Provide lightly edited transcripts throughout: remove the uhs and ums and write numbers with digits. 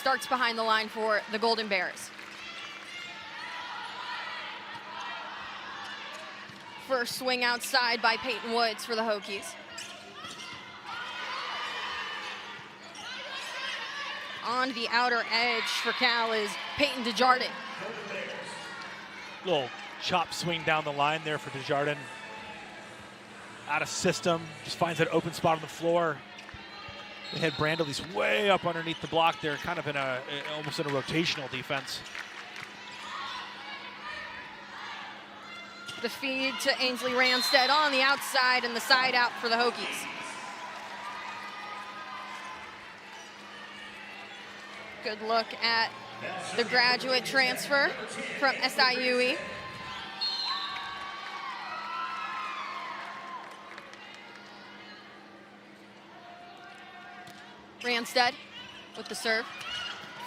starts behind the line for the Golden Bears. First swing outside by Peyton Woods for the Hokies. On the outer edge for Cal is Peyton Desjardins. Little chop swing down the line there for Desjardins. Out of system, just finds that open spot on the floor. They had Brandley's way up underneath the block there, kind of in almost in a rotational defense. The feed to Ainsley Ranstead on the outside and the side out for the Hokies. Good look at the graduate transfer from SIUE. Ranstead with the serve.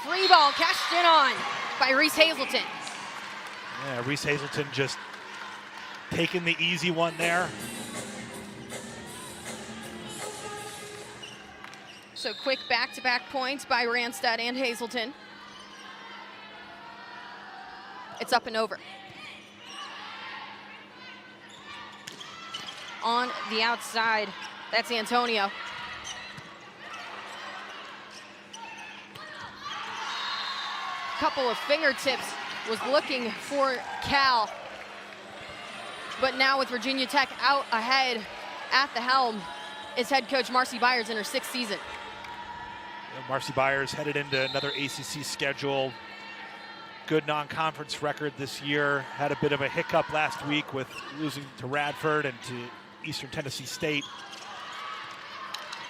Free ball cashed in on by Reese Hazelton. Yeah, Reese Hazelton just taking the easy one there. So quick back-to-back points by Ranstead and Hazelton. It's up and over. On the outside, that's Antonio. Couple of fingertips was looking for Cal. But now with Virginia Tech out ahead at the helm is head coach Marcy Byers in her 6th season. Marcy Byers headed into another ACC schedule. Good non-conference record this year. Had a bit of a hiccup last week with losing to Radford and to Eastern Tennessee State.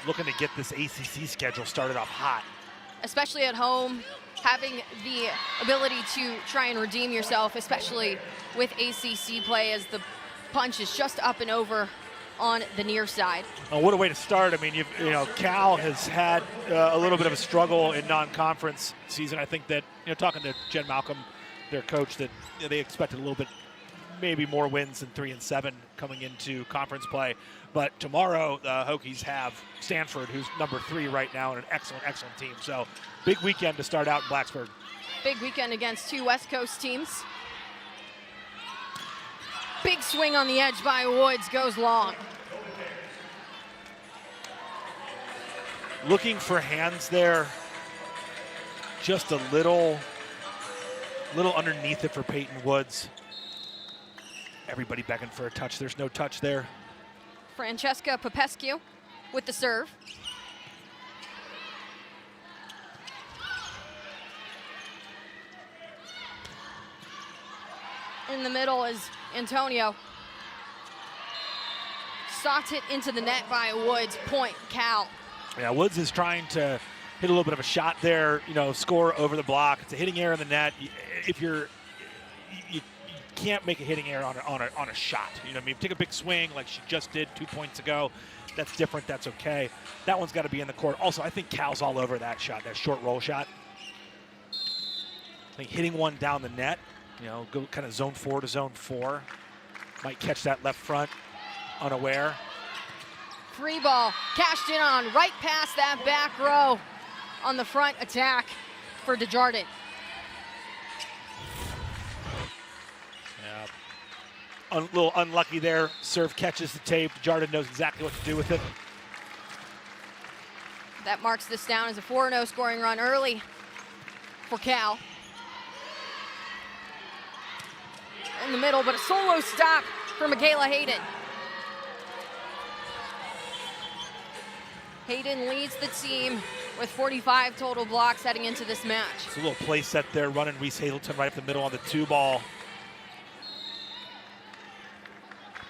Looking to get this ACC schedule started off hot. Especially at home, having the ability to try and redeem yourself, especially with ACC play as the punch is just up and over on the near side. Oh, what a way to start. I mean, you know, Cal has had a little bit of a struggle in non-conference season. I think that, talking to Jen Malcolm, their coach, that they expected a little bit, maybe more wins than 3-7 coming into conference play. But tomorrow, the Hokies have Stanford, who's number 3 right now, and an excellent, excellent team. So big weekend to start out in Blacksburg. Big weekend against 2 West Coast teams. Big swing on the edge by Woods, goes long. Looking for hands there. Just a little underneath it for Peyton Woods. Everybody begging for a touch. There's no touch there. Francesca Popescu with the serve. In the middle is Antonio. Sought it into the net by Woods. Point, Cal. Yeah, Woods is trying to hit a little bit of a shot there, score over the block. It's a hitting error in the net. If you can't make a hitting error on a shot. You know what I mean? Take a big swing like she just did 2 points ago. That's different. That's okay. That one's got to be in the court. Also, I think Cal's all over that shot, that short roll shot. I think hitting one down the net, go kind of zone 4 to zone 4. Might catch that left front unaware. Free ball cashed in on right past that back row on the front attack for Desjardins. A little unlucky there. Serve catches the tape. Desjardins knows exactly what to do with it. That marks this down as a 4-0 scoring run early for Cal. In the middle, but a solo stop for Michaela Hayden. Hayden leads the team with 45 total blocks heading into this match. It's a little play set there, running Reese Hazelton right up the middle on the 2-ball.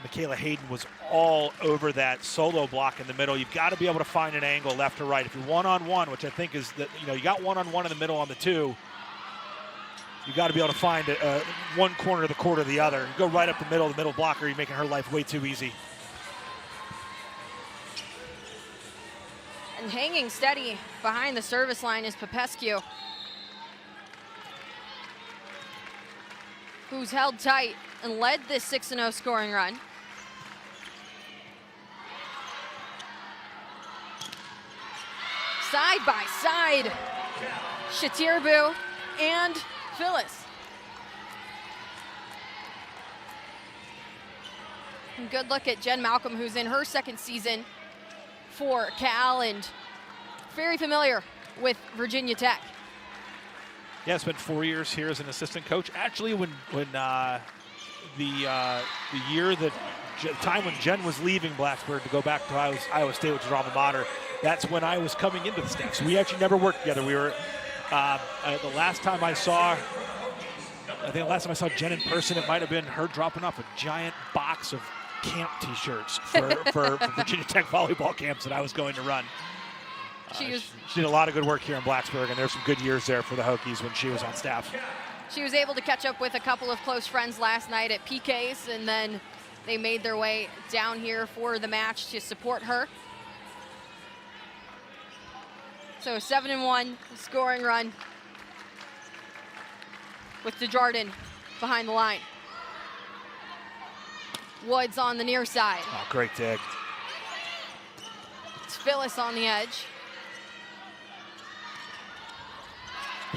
Michaela Hayden was all over that solo block in the middle. You've got to be able to find an angle left or right. If you're one-on-one, which I think is that, you got one-on-one in the middle on the 2, you got to be able to find one corner of the court or the other. You go right up the middle blocker, you're making her life way too easy. And hanging steady behind the service line is Popescu, who's held tight and led this 6-0 scoring run. Side by side Shatirbu, and Phyllis. And good look at Jen Malcolm, who's in her second season for Cal and very familiar with Virginia Tech. Yeah, spent 4 years here as an assistant coach. Actually, when the year that time when Jen was leaving Blacksburg to go back to Iowa State, which is her alma mater, that's when I was coming into the staff. So we actually never worked together. We were the last time I saw Jen in person, it might have been her dropping off a giant box of camp T-shirts for Virginia Tech volleyball camps that I was going to run. She did a lot of good work here in Blacksburg, and there's some good years there for the Hokies when she was on staff. She was able to catch up with a couple of close friends last night at PK's, and then they made their way down here for the match to support her. So 7-1 scoring run with Desjardins behind the line. Woods on the near side. Oh, great dig. It's Phyllis on the edge.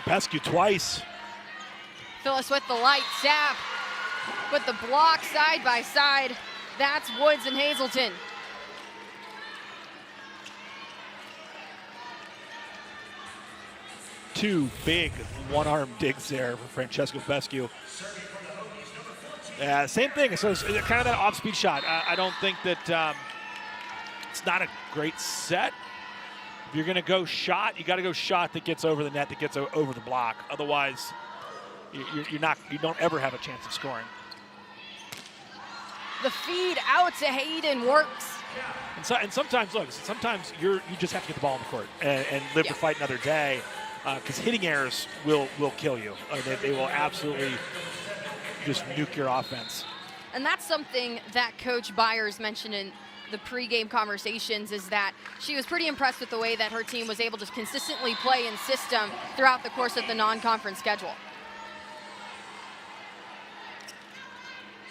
Pescu twice. Phyllis with the light tap, with the block side by side. That's Woods and Hazelton. Two big one-arm digs there for Francesco Pescu. Same thing. So it's kind of that off-speed shot. I don't think that it's not a great set. If you're going to go shot, you got to go shot that gets over the net, that gets over the block. Otherwise, you don't ever have a chance of scoring. The feed out to Hayden works. And sometimes, look, sometimes you just have to get the ball in the court and live to fight another day, because hitting errors will kill you. They will absolutely just nuke your offense. And that's something that Coach Byers mentioned in the pregame conversations, is that she was pretty impressed with the way that her team was able to consistently play in system throughout the course of the non-conference schedule.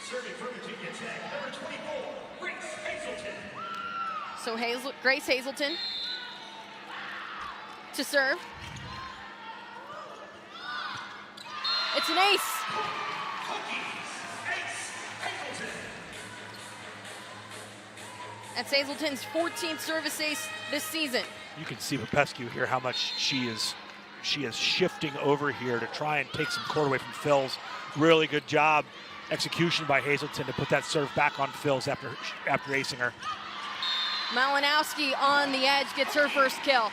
Serving for Virginia Tech, number 24, Grace Hazelton. So Grace Hazelton to serve. It's an ace. That's Hazelton's 14th service ace this season. You can see with Pescu here how much she is shifting over here to try and take some court away from Phil's. Really good job, execution by Hazelton to put that serve back on Phil's after acing her. Malinowski on the edge gets her first kill.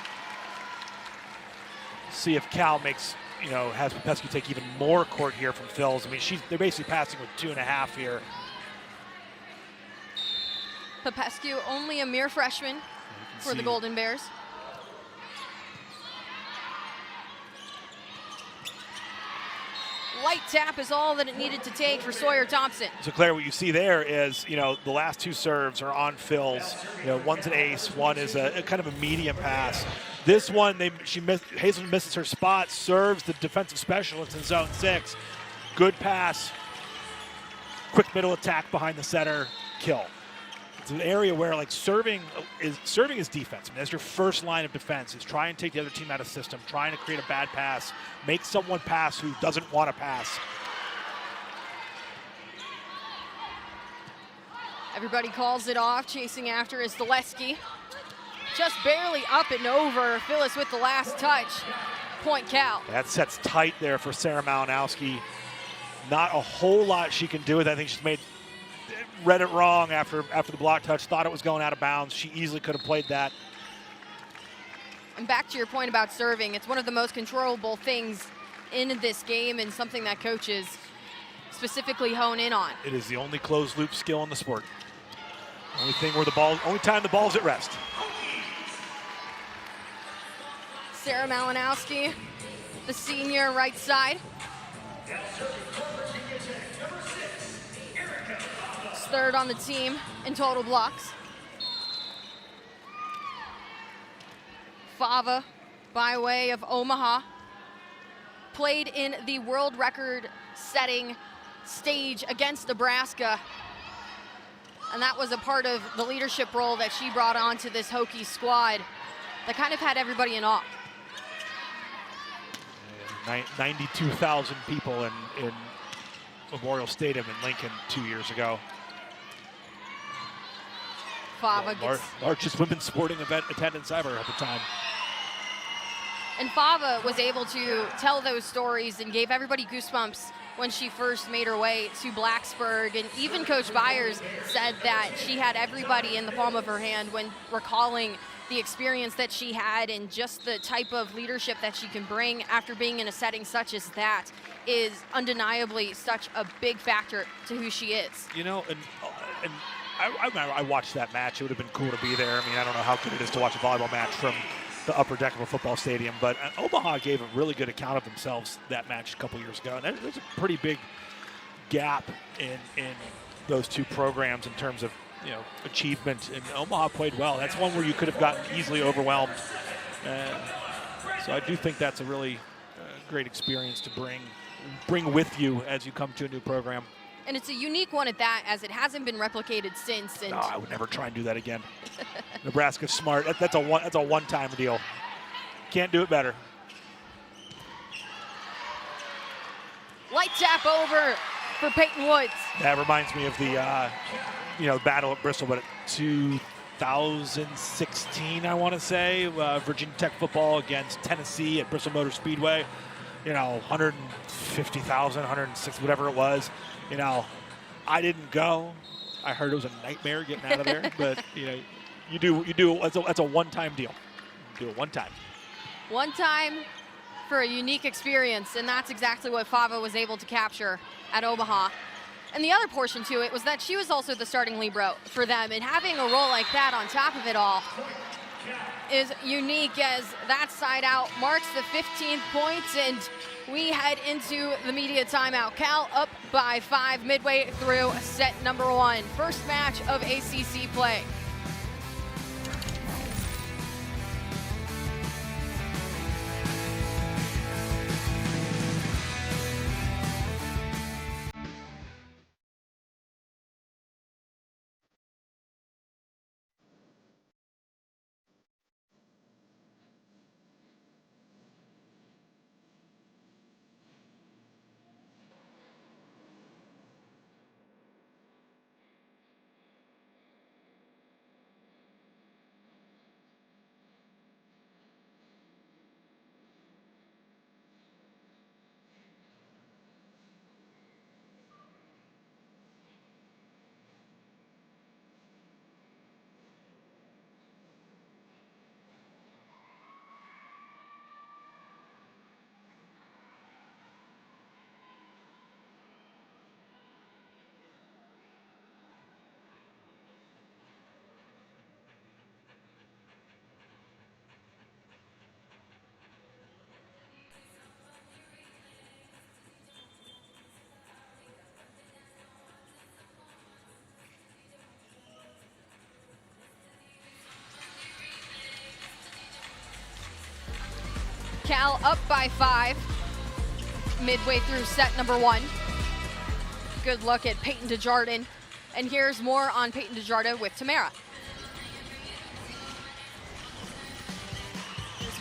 See if Cal has Pescu take even more court here from Phil's. I mean, they're basically passing with 2.5 here. Popescu, only a mere freshman for the Golden Bears. Light tap is all that it needed to take for Sawyer Thompson. So Claire, what you see there is, the last two serves are on Phil's. One's an ace, one is a kind of a medium pass. This one, Hazelton misses her spot, serves the defensive specialist in zone 6. Good pass, quick middle attack behind the center, kill. It's an area where serving is defense. I mean, that's your first line of defense, is try and take the other team out of system, trying to create a bad pass, make someone pass who doesn't want to pass. Everybody calls it off. Chasing after is Zaleski. Just barely up and over. Phyllis with the last touch. Point Cal. That set's tight there for Sarah Malinowski. Not a whole lot she can do with it. I think she's read it wrong after the block touch, thought it was going out of bounds. She easily could have played that. And back to your point about serving, it's one of the most controllable things in this game and something that coaches specifically hone in on. It is the only closed loop skill in the sport. Only time the ball's at rest. Sarah Malinowski, the senior, right side. Third on the team in total blocks. Fava, by way of Omaha, played in the world record-setting stage against Nebraska, and that was a part of the leadership role that she brought onto this Hokie squad that kind of had everybody in awe. 92,000 people in Memorial Stadium in Lincoln 2 years ago. Fava gets, largest women's sporting event attendance ever at the time. and Fava was able to tell those stories and gave everybody goosebumps when she first made her way to Blacksburg. And even Coach Byers said that she had everybody in the palm of her hand when recalling the experience that she had, and just the type of leadership that she can bring after being in a setting such as that is undeniably such a big factor to who she is. You know, and I watched that match. It would have been cool to be there. I mean, I don't know how good it is to watch a volleyball match from the upper deck of a football stadium, but Omaha gave a really good account of themselves that match a couple years ago. And there's a pretty big gap in those two programs in terms of, you know, achievement, and Omaha played well. That's one where you could have gotten easily overwhelmed. So I do think that's a really great experience to bring with you as you come to a new program. And it's a unique one at that, as it hasn't been replicated since. And no, I would never try and do that again. Nebraska's smart. That's a one-time deal. Can't do it better. Light tap over for Peyton Woods. That reminds me of the battle at Bristol, but at 2016, I want to say, Virginia Tech football against Tennessee at Bristol Motor Speedway. 150,000, 160, whatever it was. I didn't go. I heard it was a nightmare getting out of there, but you do. That's a one-time deal. You do it one time. One time for a unique experience, and that's exactly what Fava was able to capture at Omaha. And the other portion to it was that she was also the starting libero for them, and having a role like that on top of it all is unique, as that side out marks the 15th point, and we head into the media timeout. Cal up by 5 midway through set number 1. First match of ACC play. Cal up by 5 midway through set number 1. Good look at Peyton Desjardins. And here's more on Peyton Desjardins with Tamara.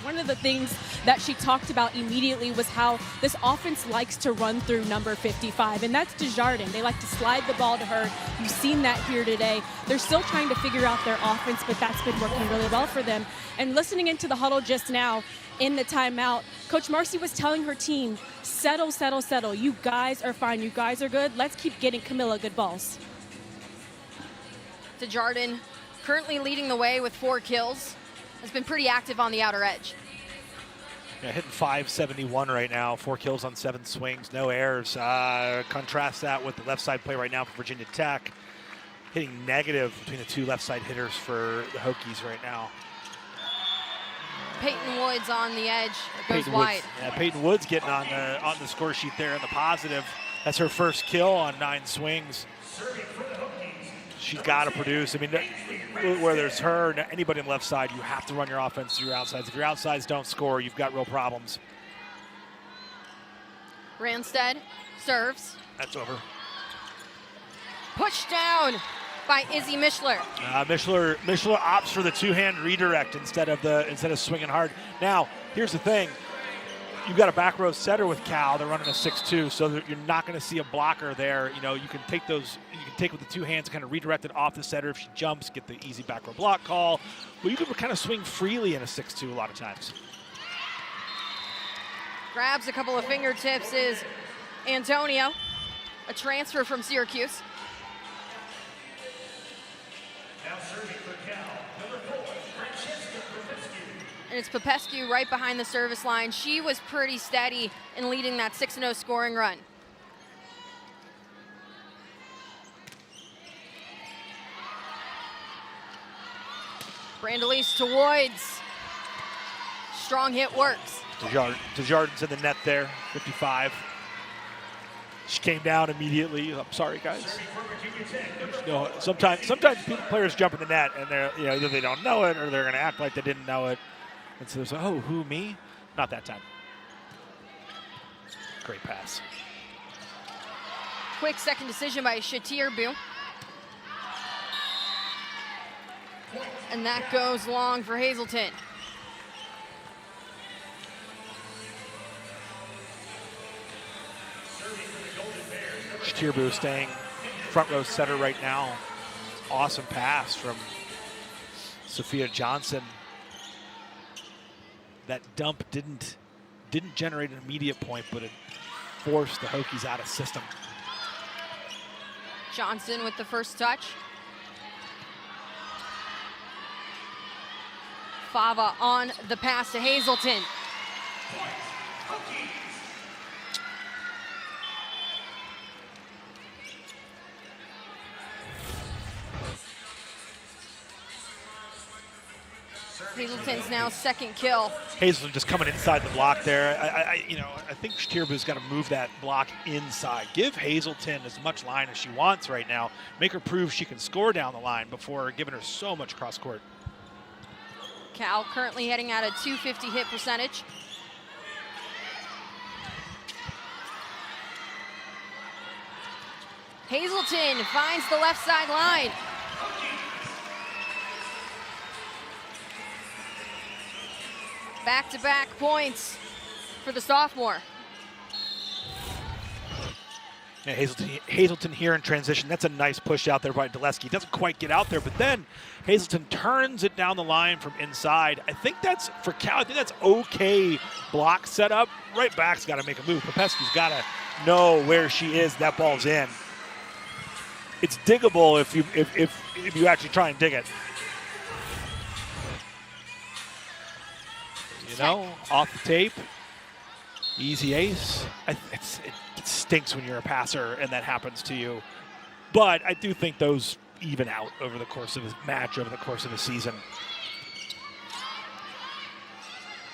One of the things that she talked about immediately was how this offense likes to run through number 55, and that's Desjardins. They like to slide the ball to her. You've seen that here today. They're still trying to figure out their offense, but that's been working really well for them. And listening into the huddle just now in the timeout, Coach Marcy was telling her team, settle, settle, settle. You guys are fine. You guys are good. Let's keep getting Camilla good balls. Desjardins currently leading the way with 4 kills. Has been pretty active on the outer edge. Yeah, hitting .571 right now, 4 kills on 7 swings, no errors. Contrast that with the left side play right now for Virginia Tech, hitting negative between the 2 left side hitters for the Hokies right now. Peyton Woods on the edge, goes Peyton wide. Woods, yeah, Peyton Woods getting on the score sheet there in the positive. That's her first kill on 9 swings. She's got to produce. I mean, where there's her, anybody on the left side, you have to run your offense through your outsides. If your outsides don't score, you've got real problems. Ranstead serves. That's over. Pushed down by Izzy Mischler. Mischler opts for the 2-hand redirect instead of swinging hard. Now, here's the thing. you've got a back row setter with Cal. They're running a 6-2, so that you're not going to see a blocker there. You know, you can take those. You can take with the two hands, kind of redirect it off the setter if she jumps, get the easy back row block call. But you can kind of swing freely in a 6-2 a lot of times. Grabs a couple of fingertips is Antonio, a transfer from Syracuse. Now serving for Cal, number 4, Francesca Popescu. And it's Popescu right behind the service line. She was pretty steady in leading that 6-0 scoring run. Brandalise to Woods. Strong hit works. Desjardins in the net there, 55. She came down immediately. I'm sorry, guys. You know, sometimes players jump in the net and they're, you know, either they don't know it or they're going to act like they didn't know it. And so there's, oh, who, me? Not that time. Great pass. Quick second decision by Shatirbu. And that goes long for Hazelton. Shatirbu staying front row setter right now. Awesome pass from Sophia Johnson. That dump didn't generate an immediate point, but it forced the Hokies out of system. Johnson with the first touch. Fava on the pass to Hazelton. Hazelton's now second kill. Hazelton just coming inside the block there. I think Shatirbu's got to move that block inside. Give Hazelton as much line as she wants right now. Make her prove she can score down the line before giving her so much cross court. Cal currently heading at a .250 hit percentage. Hazelton finds the left side line. Back-to-back points for the sophomore. Yeah, Hazelton here in transition. That's a nice push out there by Dulesky. Doesn't quite get out there, but then Hazelton turns it down the line from inside. I think that's, for Cal, I think that's okay block setup. Right back's got to make a move. Popescu's got to know where she is. That ball's in. It's diggable if you actually try and dig it. You know, off the tape, easy ace. It stinks when you're a passer and that happens to you. But I do think those even out over the course of a match, over the course of a season.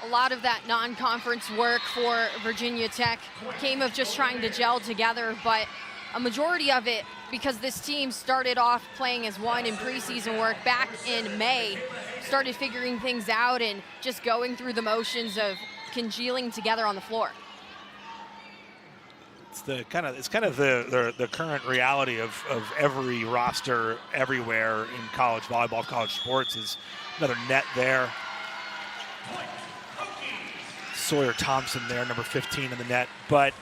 A lot of that non-conference work for Virginia Tech came of just trying to gel together, but a majority of it, because this team started off playing as one in preseason work back in May, started figuring things out and just going through the motions of congealing together on the floor. It's kind of the current reality of every roster everywhere in college volleyball, college sports, is another net there. Sawyer Thompson there, number 15 in the net, but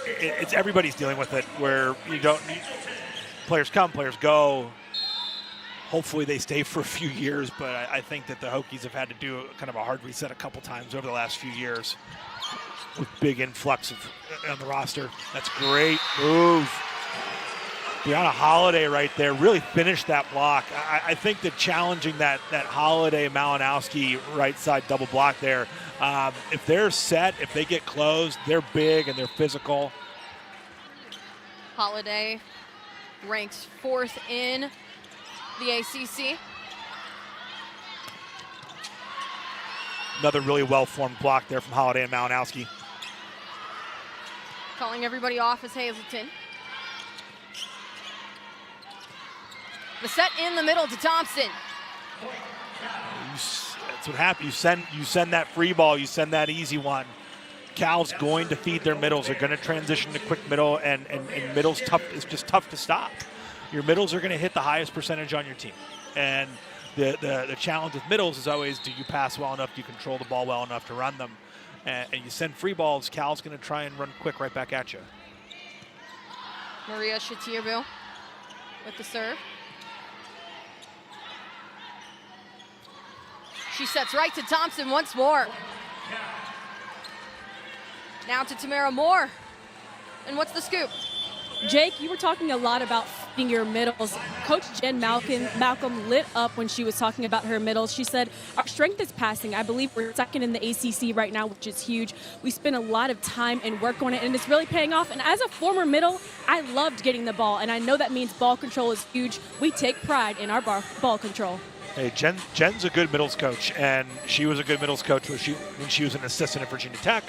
it's everybody's dealing with it, where players come, players go. Hopefully they stay for a few years, but I think that the Hokies have had to do kind of a hard reset a couple times over the last few years with big influx on the roster. That's a great move. Brianna Holiday right there really finished that block. I think that challenging that Holiday Malinowski right side double block there, if they're set, if they get closed, they're big and they're physical. Holiday ranks 4th in the ACC. Another really well-formed block there from Holiday and Malinowski. Calling everybody off is Hazelton. The set in the middle to Thompson. That's what happens. You send that free ball, you send that easy one. Cal's going to feed their middles. They're going to transition to quick middle, and middle's tough. It's just tough to stop. Your middles are going to hit the highest percentage on your team. And the challenge with middles is always, do you pass well enough? Do you control the ball well enough to run them? and you send free balls, Cal's going to try and run quick right back at you. Maria Shatirbu with the serve. She sets right to Thompson once more. Now to Tamara Moore. And what's the scoop? Jake, you were talking a lot about feeding your middles. Coach Jen Malcolm lit up when she was talking about her middles. She said, our strength is passing. I believe we're second in the ACC right now, which is huge. We spend a lot of time and work on it, and it's really paying off. And as a former middle, I loved getting the ball, and I know that means ball control is huge. We take pride in our ball control. Hey, Jen's a good middles coach, and she was a good middles coach when she was an assistant at Virginia Tech.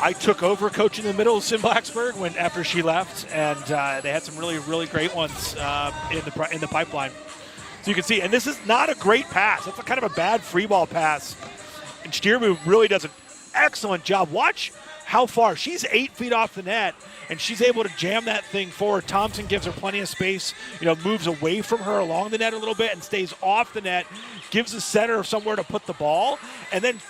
I took over coaching the middles in Blacksburg after she left, and they had some really great ones in the pipeline. So you can see, and this is not a great pass. That's kind of a bad free ball pass. And Stiermu really does an excellent job. Watch how far. She's 8 feet off the net, and she's able to jam that thing forward. Thompson gives her plenty of space, moves away from her along the net a little bit and stays off the net, gives the setter somewhere to put the ball, and then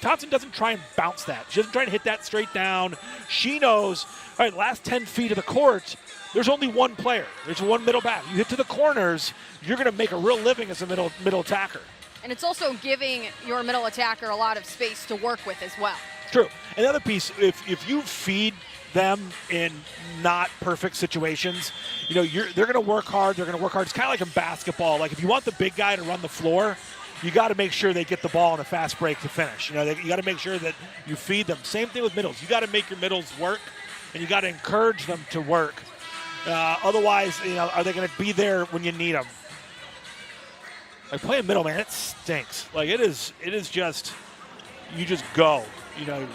Thompson doesn't try and bounce that. She doesn't try and hit that straight down. She knows, all right, last 10 feet of the court, there's only one player. There's one middle back. You hit to the corners, you're going to make a real living as a middle attacker. And it's also giving your middle attacker a lot of space to work with as well. True. Another piece, if you feed them in not perfect situations, they're going to work hard. They're going to work hard. It's kind of like in basketball. Like if you want the big guy to run the floor, you got to make sure they get the ball in a fast break to finish. You got to make sure that you feed them. Same thing with middles. You got to make your middles work, and you got to encourage them to work. Otherwise, are they going to be there when you need them? Like playing middle, man, it stinks. Like it is just, you just go.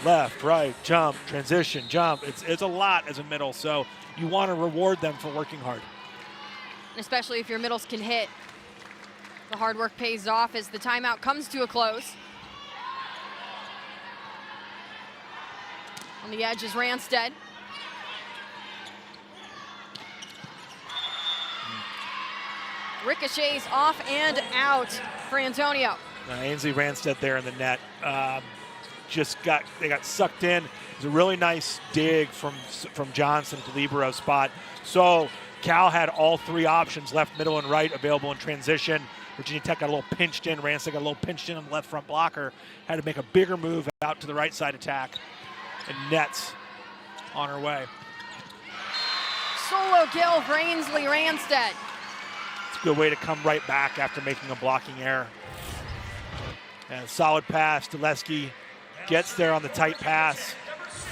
Left, right, jump, transition, jump. It's a lot as a middle, so you want to reward them for working hard. Especially if your middles can hit. The hard work pays off as the timeout comes to a close. On the edge is Ranstead. Ricochets off and out for Antonio. Ainsley Ranstead there in the net. They got sucked in. It was a really nice dig from Johnson to libero spot. So Cal had all three options, left, middle, and right, available in transition. Virginia Tech got a little pinched in. Ranstead got a little pinched in on the left front blocker. Had to make a bigger move out to the right side attack. And nets on her way. Solo kill for Ainsley Ranstead. It's a good way to come right back after making a blocking error. And a solid pass. Dulesky gets there on the tight pass.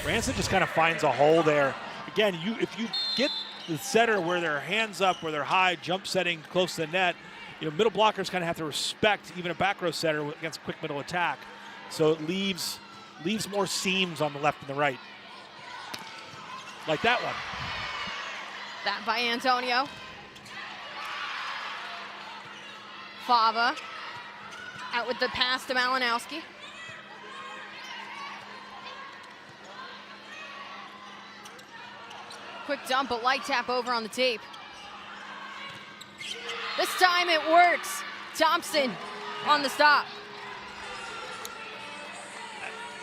Ranstead just kind of finds a hole there. Again, if you get the setter where they're hands up, where they're high, jump setting close to the net, middle blockers kind of have to respect even a back row setter against quick middle attack. So it leaves more seams on the left and the right. Like that one. That by Antonio. Fava out with the pass to Malinowski. Quick dump, but light tap over on the tape. This time it works. Thompson on the stop.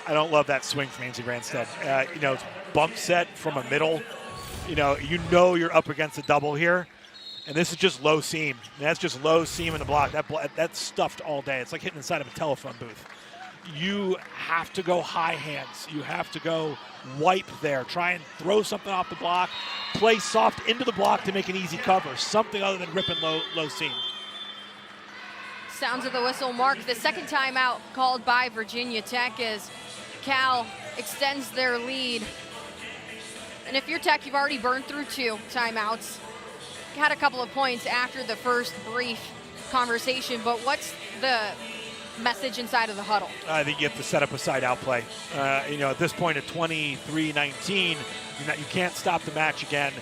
I don't love that swing from Ainsley Ranstead. Bump set from a middle. You're up against a double here. And this is just low seam. That's just low seam in the block. That's stuffed all day. It's like hitting inside of a telephone booth. You have to go high hands. You have to go wipe there. Try and throw something off the block. Play soft into the block to make an easy cover. Something other than ripping low seam. Sounds of the whistle mark the second timeout called by Virginia Tech as Cal extends their lead. And if you're Tech, you've already burned through 2 timeouts. Had a couple of points after the first brief conversation, but what's the message inside of the huddle? I think you have to set up a side-out play. At this point at 23-19, you can't stop the match again.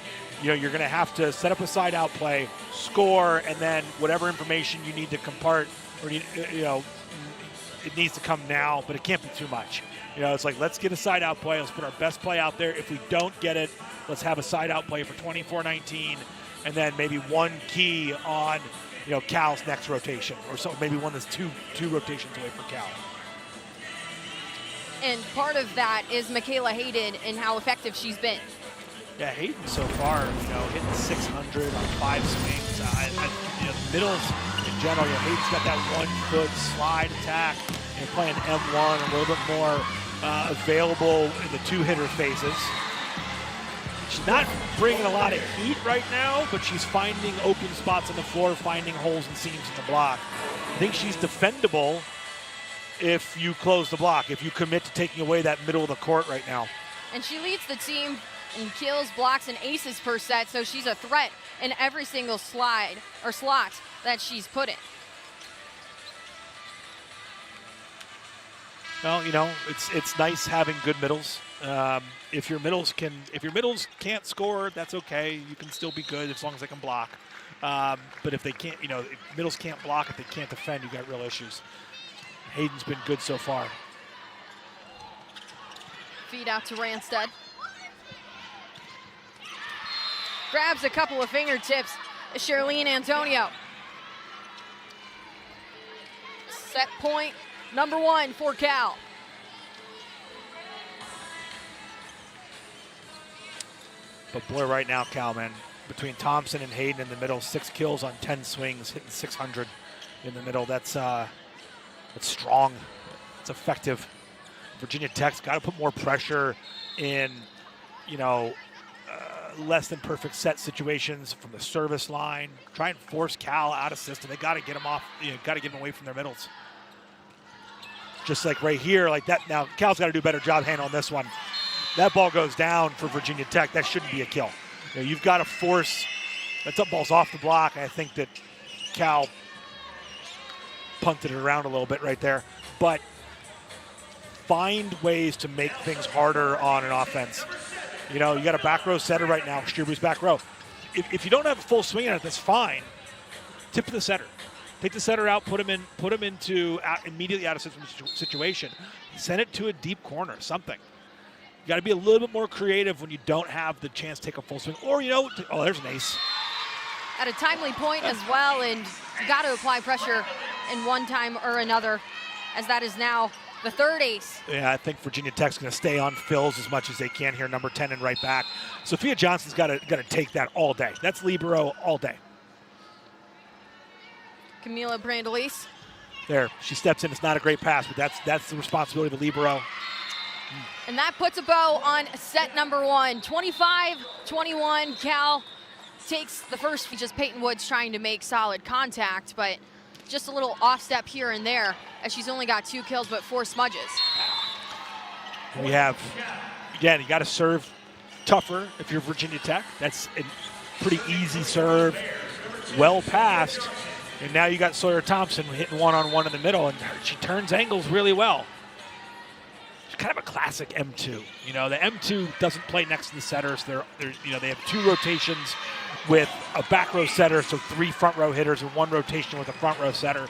You're going to have to set up a side-out play, score, and then whatever information you need to compart, or it needs to come now, but it can't be too much. It's like, let's get a side-out play. Let's put our best play out there. If we don't get it, let's have a side-out play for 24-19, and then maybe one key on Cal's next rotation, or so maybe one that's two rotations away for Cal. And part of that is Michaela Hayden and how effective she's been. Yeah, Hayden so far, hitting 600 on 5 swings. Middles in general, Hayden's got that 1-foot slide attack and playing M1 a little bit more available in the 2-hitter phases. She's not bringing a lot of heat right now, but she's finding open spots on the floor, finding holes and seams in the block. I think she's defendable if you close the block, if you commit to taking away that middle of the court right now. And she leads the team in kills, blocks, and aces per set, so she's a threat in every single slide or slot that she's put in. Well, it's nice having good middles. If your middles can't score, that's okay. You can still be good as long as they can block. But if they can't, if middles can't block, if they can't defend, you got real issues. Hayden's been good so far. Feed out to Ranstead. Grabs a couple of fingertips. Charlene Antonio. Set point number 1 for Cal. But boy, right now, Cal, man, between Thompson and Hayden in the middle, 6 kills on 10 swings, hitting 600 in the middle. That's strong. It's effective. Virginia Tech's got to put more pressure in, less than perfect set situations from the service line. Try and force Cal out of system. They got to get them off. Got to get them away from their middles. Just like right here, like that. Now Cal's got to do a better job handling this one. That ball goes down for Virginia Tech. That shouldn't be a kill. You've got to force. That ball's off the block. I think that Cal punted it around a little bit right there. But find ways to make things harder on an offense. You got a back row setter right now, Struby's back row. If you don't have a full swing on it, that's fine. Tip to the setter. Take the setter out, put him into immediately out of situation. Send it to a deep corner, something. You got to be a little bit more creative when you don't have the chance to take a full swing. Or, oh, there's an ace. At a timely point as well, and you got to apply pressure in one time or another, as that is now the 3rd ace. Yeah, I think Virginia Tech's going to stay on fills as much as they can here, number 10 and right back. Sophia Johnson's got to take that all day. That's libero all day. Camila Brandelis. There, she steps in. It's not a great pass, but that's the responsibility of the libero. And that puts a bow on set number 1. 25-21, Cal takes the first. Just Peyton Woods trying to make solid contact, but just a little off step here and there, as she's only got 2 kills but 4 smudges. We have, again, you got to serve tougher if you're Virginia Tech. That's a pretty easy serve, well passed. And now you got Sawyer Thompson hitting one-on-one in the middle, and she turns angles really well. She's kind of a classic M2. The M2 doesn't play next to the setter, so they have 2 rotations with a back row setter, so 3 front row hitters, and 1 rotation with a front row setter.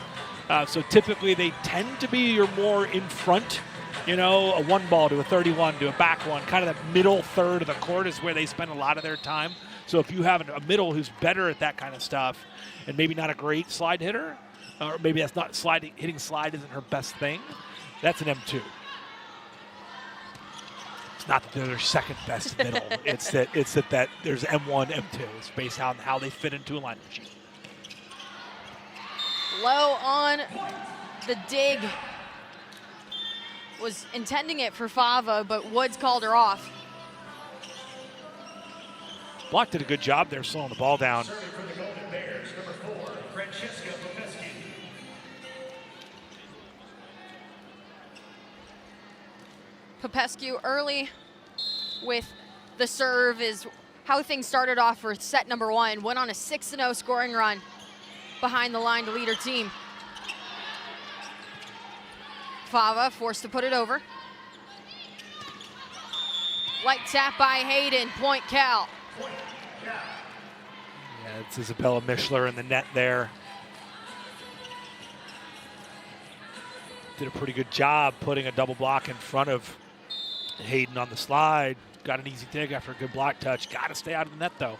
So typically they tend to be your more in front, a 1 ball to a 31 to a back one. Kind of the middle third of the court is where they spend a lot of their time. So if you have a middle who's better at that kind of stuff, and maybe not a great slide hitter, or maybe that's not hitting slide isn't her best thing, that's an M2. It's not that they're their second best middle. it's that there's M1, M2. It's based on how they fit into a line sheet. Low on the dig. Was intending it for Fava, but Woods called her off. Block did a good job there slowing the ball down. Popescu early with the serve is how things started off for set number 1. Went on a 6-0 scoring run behind the line to lead her team. Fava forced to put it over. Light tap by Hayden, point Cal. Yeah, it's Isabella Mischler in the net there. Did a pretty good job putting a double block in front of Hayden on the slide. Got an easy dig after a good block touch. Got to stay out of the net, though.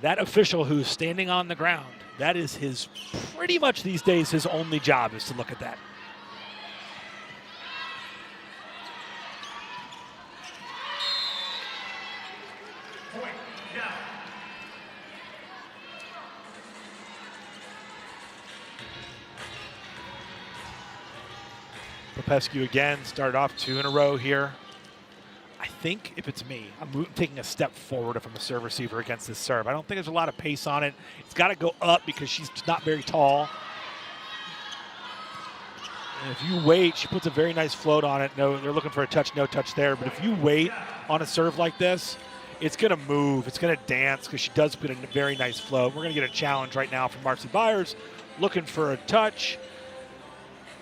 That official who's standing on the ground, that is his, pretty much these days, his only job is to look at that. Popescu again started off 2 in a row here. I think if it's me, I'm taking a step forward if I'm a serve receiver against this serve. I don't think there's a lot of pace on it. It's got to go up because she's not very tall. And if you wait, she puts a very nice float on it. No, they're looking for a touch, no touch there. But if you wait on a serve like this, it's going to move. It's going to dance because she does put a very nice float. We're going to get a challenge right now from Marcy Byers, looking for a touch.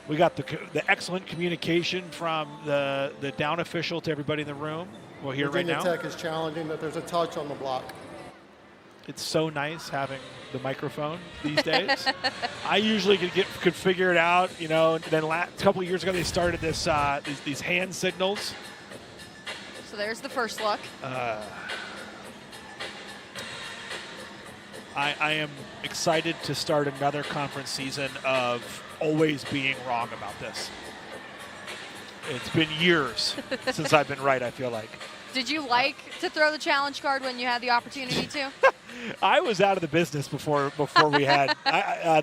We got the excellent communication from the down official to everybody in the room. We'll hear right now. Virginia Tech is challenging that there's a touch on the block. It's so nice having the microphone these days. I usually could figure it out, you know. And then a couple of years ago, they started this these hand signals. So there's the first look. I am excited to start another conference season of always being wrong about this. It's been years since I've been right, I feel like. Did you like to throw the challenge card when you had the opportunity to? I was out of the business before we had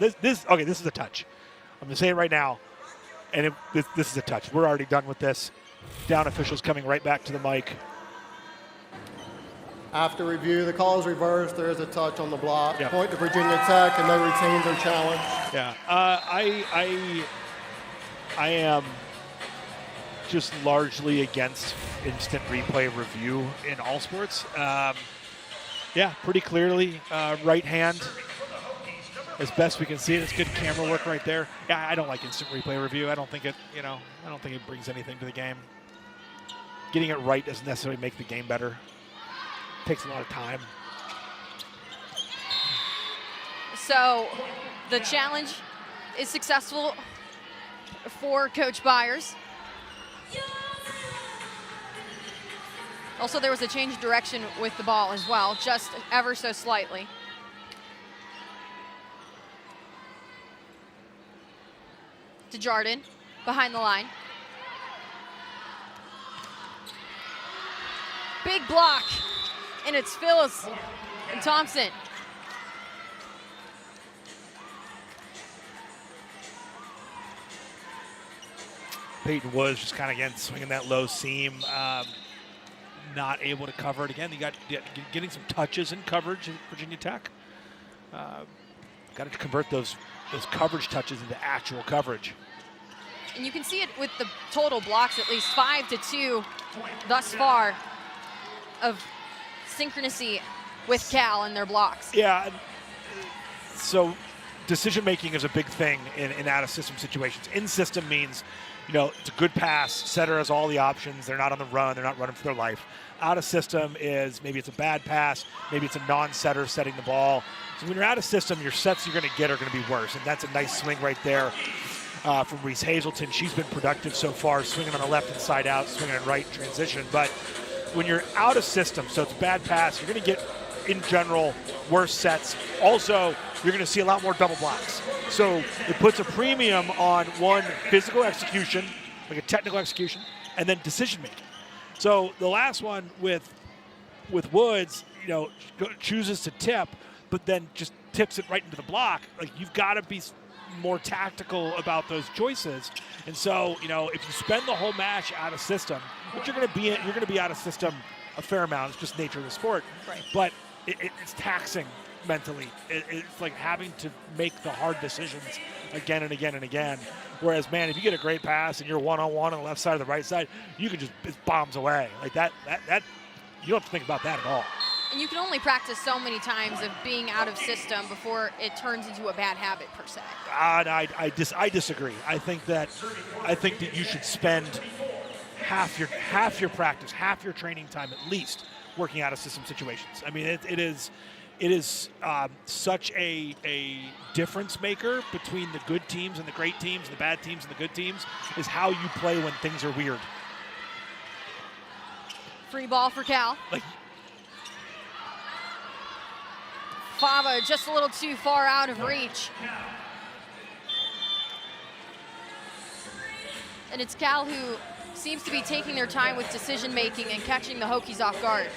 this is a touch. I'm gonna say it right now, and this is a touch. We're already done with this. Down officials coming right back to the mic. After review, the call is reversed. There is a touch on the block. Yep. Point to Virginia Tech, and they retain their challenge. Yeah, I am just largely against instant replay review in all sports. Yeah, pretty clearly, right hand, as best we can see it. It's good camera work right there. Yeah, I don't like instant replay review. I don't think it brings anything to the game. Getting it right doesn't necessarily make the game better. It takes a lot of time. So the challenge is successful for Coach Byers. Also, there was a change of direction with the ball as well, just ever so slightly. To Jardin, behind the line. Big block, and it's Phyllis and Thompson. Peyton Woods just kind of, again, swinging that low seam. Not able to cover it again. You got getting some touches in coverage at Virginia Tech. Got to convert those coverage touches into actual coverage. And you can see it with the total blocks, at least 5-2 thus far of synchronicity with Cal and their blocks. Yeah. So decision making is a big thing in out of system situations. In system means, you know, it's a good pass. Setter has all the options. They're not on the run. They're not running for their life. Out of system is maybe it's a bad pass. Maybe it's a non-setter setting the ball. So when you're out of system, your sets you're going to get are going to be worse. And that's a nice swing right there from Reese Hazelton. She's been productive so far, swinging on the left and side out, swinging on right transition. But when you're out of system, so it's a bad pass, you're going to get, in general, worse sets. Also, you're going to see a lot more double blocks. So it puts a premium on one, physical execution, like a technical execution, and then decision making. So the last one with Woods, you know, chooses to tip, but then just tips it right into the block. Like, you've got to be more tactical about those choices. And so, you know, if you spend the whole match out of system, which you're going to be out of system a fair amount. It's just nature of the sport. Right. But it's taxing mentally. It's like having to make the hard decisions again and again and again. Whereas, man, if you get a great pass and you're one-on-one on the left side or the right side, you can just, it bombs away. Like that you don't have to think about that at all. And you can only practice so many times of being out of system before it turns into a bad habit, per se. I disagree. I think that you should spend half your practice, half your training time at least working out of system situations. I mean, it is such a difference maker between the good teams and the great teams, and the bad teams and the good teams, is how you play when things are weird. Free ball for Cal. Fava just a little too far out of reach. And it's Cal who seems to be taking their time with decision making and catching the Hokies off guard.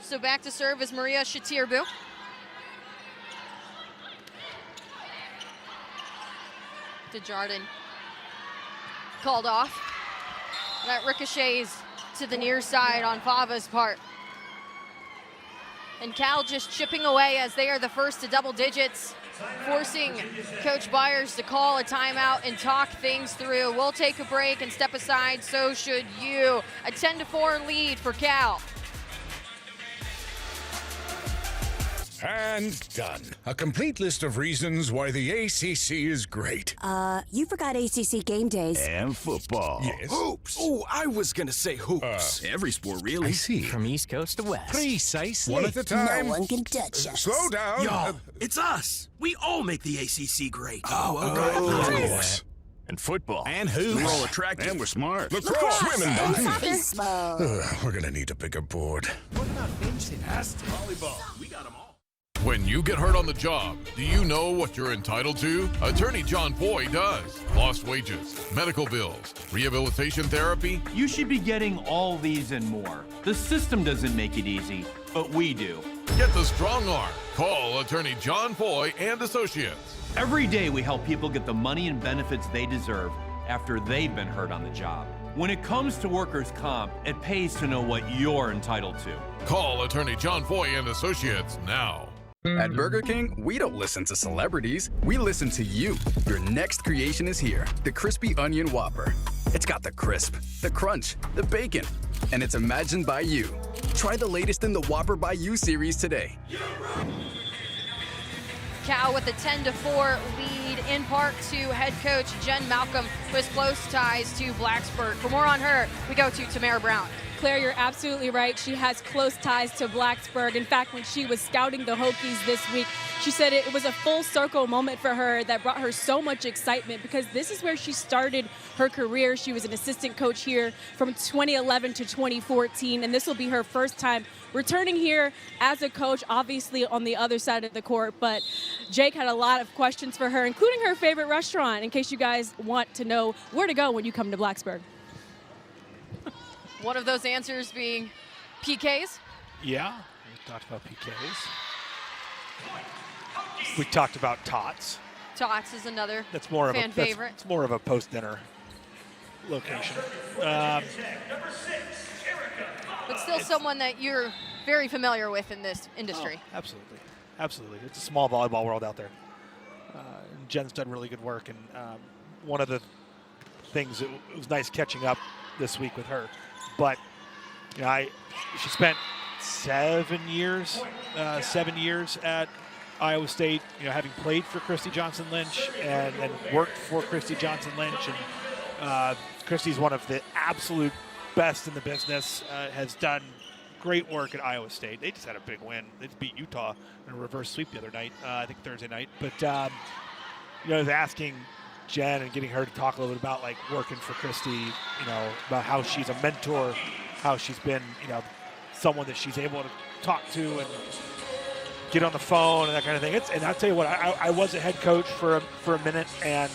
So back to serve is Maria Shatirbu. Desjardins called off. That ricochets to the near side on Fava's part. And Cal just chipping away as they are the first to double digits, forcing Coach Byers to call a timeout and talk things through. We'll take a break and step aside, so should you. A 10-4 lead for Cal. And done. A complete list of reasons why the ACC is great. You forgot ACC game days. And football. Yes. Hoops. Oh, I was gonna say hoops. Every sport, really. I see. From East Coast to West. Precisely. One at a time. No one can touch us. Slow down. Y'all, it's us. We all make the ACC great. Oh. And football. And hoops. We're all attractive. And we're smart. Lacrosse, swimming, and diving. baseball. We're gonna need a bigger board. What about fantastic volleyball? We got them all. When you get hurt on the job, do you know what you're entitled to? Attorney John Foy does. Lost wages, medical bills, rehabilitation therapy. You should be getting all these and more. The system doesn't make it easy, but we do. Get the strong arm. Call Attorney John Foy and Associates. Every day we help people get the money and benefits they deserve after they've been hurt on the job. When it comes to workers' comp, it pays to know what you're entitled to. Call Attorney John Foy and Associates now. At Burger King, we don't listen to celebrities, we listen to you. Your next creation is here, the Crispy Onion Whopper. It's got the crisp, the crunch, the bacon, and it's imagined by you. Try the latest in the Whopper by You series today. Cal with a 10-4 lead, in part to head coach Jen Malcolm, who has close ties to Blacksburg. For more on her, we go to Tamara Brown. Claire, you're absolutely right. She has close ties to Blacksburg. In fact, when she was scouting the Hokies this week, she said it was a full circle moment for her that brought her so much excitement because this is where she started her career. She was an assistant coach here from 2011 to 2014, and this will be her first time returning here as a coach, obviously on the other side of the court. But Jake had a lot of questions for her, including her favorite restaurant, in case you guys want to know where to go when you come to Blacksburg. One of those answers being PKs. Yeah, we talked about PKs. We talked about Tots. Tots is another That's more of fan favorite. It's more of a post-dinner location. But still someone that you're very familiar with in this industry. Oh, absolutely. Absolutely. It's a small volleyball world out there. And Jen's done really good work. And one of the things, it was nice catching up this week with her. But you know, she spent 7 years at Iowa State, you know, having played for Christy Johnson Lynch and worked for Christy Johnson Lynch. And Christy's one of the absolute best in the business, has done great work at Iowa State. They just had a big win. They just beat Utah in a reverse sweep the other night, I think Thursday night. But, you know, I was asking Jen and getting her to talk a little bit about like working for Christy, you know, about how she's a mentor, how she's been, you know, someone that she's able to talk to and get on the phone and that kind of thing. And I'll tell you what, I was a head coach for a minute, and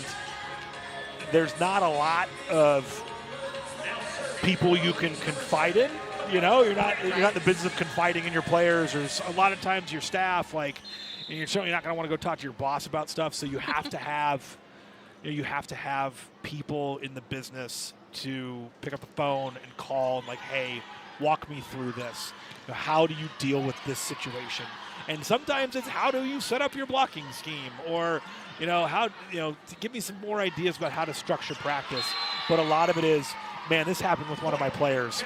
there's not a lot of people you can confide in. You know, you're not in the business of confiding in your players. There's a lot of times your staff, like, and you're certainly not going to want to go talk to your boss about stuff. So you have to have, you have to have people in the business to pick up the phone and call and like, hey, walk me through this. You know, how do you deal with this situation? And sometimes it's how do you set up your blocking scheme, or you know, how, you know, to give me some more ideas about how to structure practice. But a lot of it is, man, this happened with one of my players.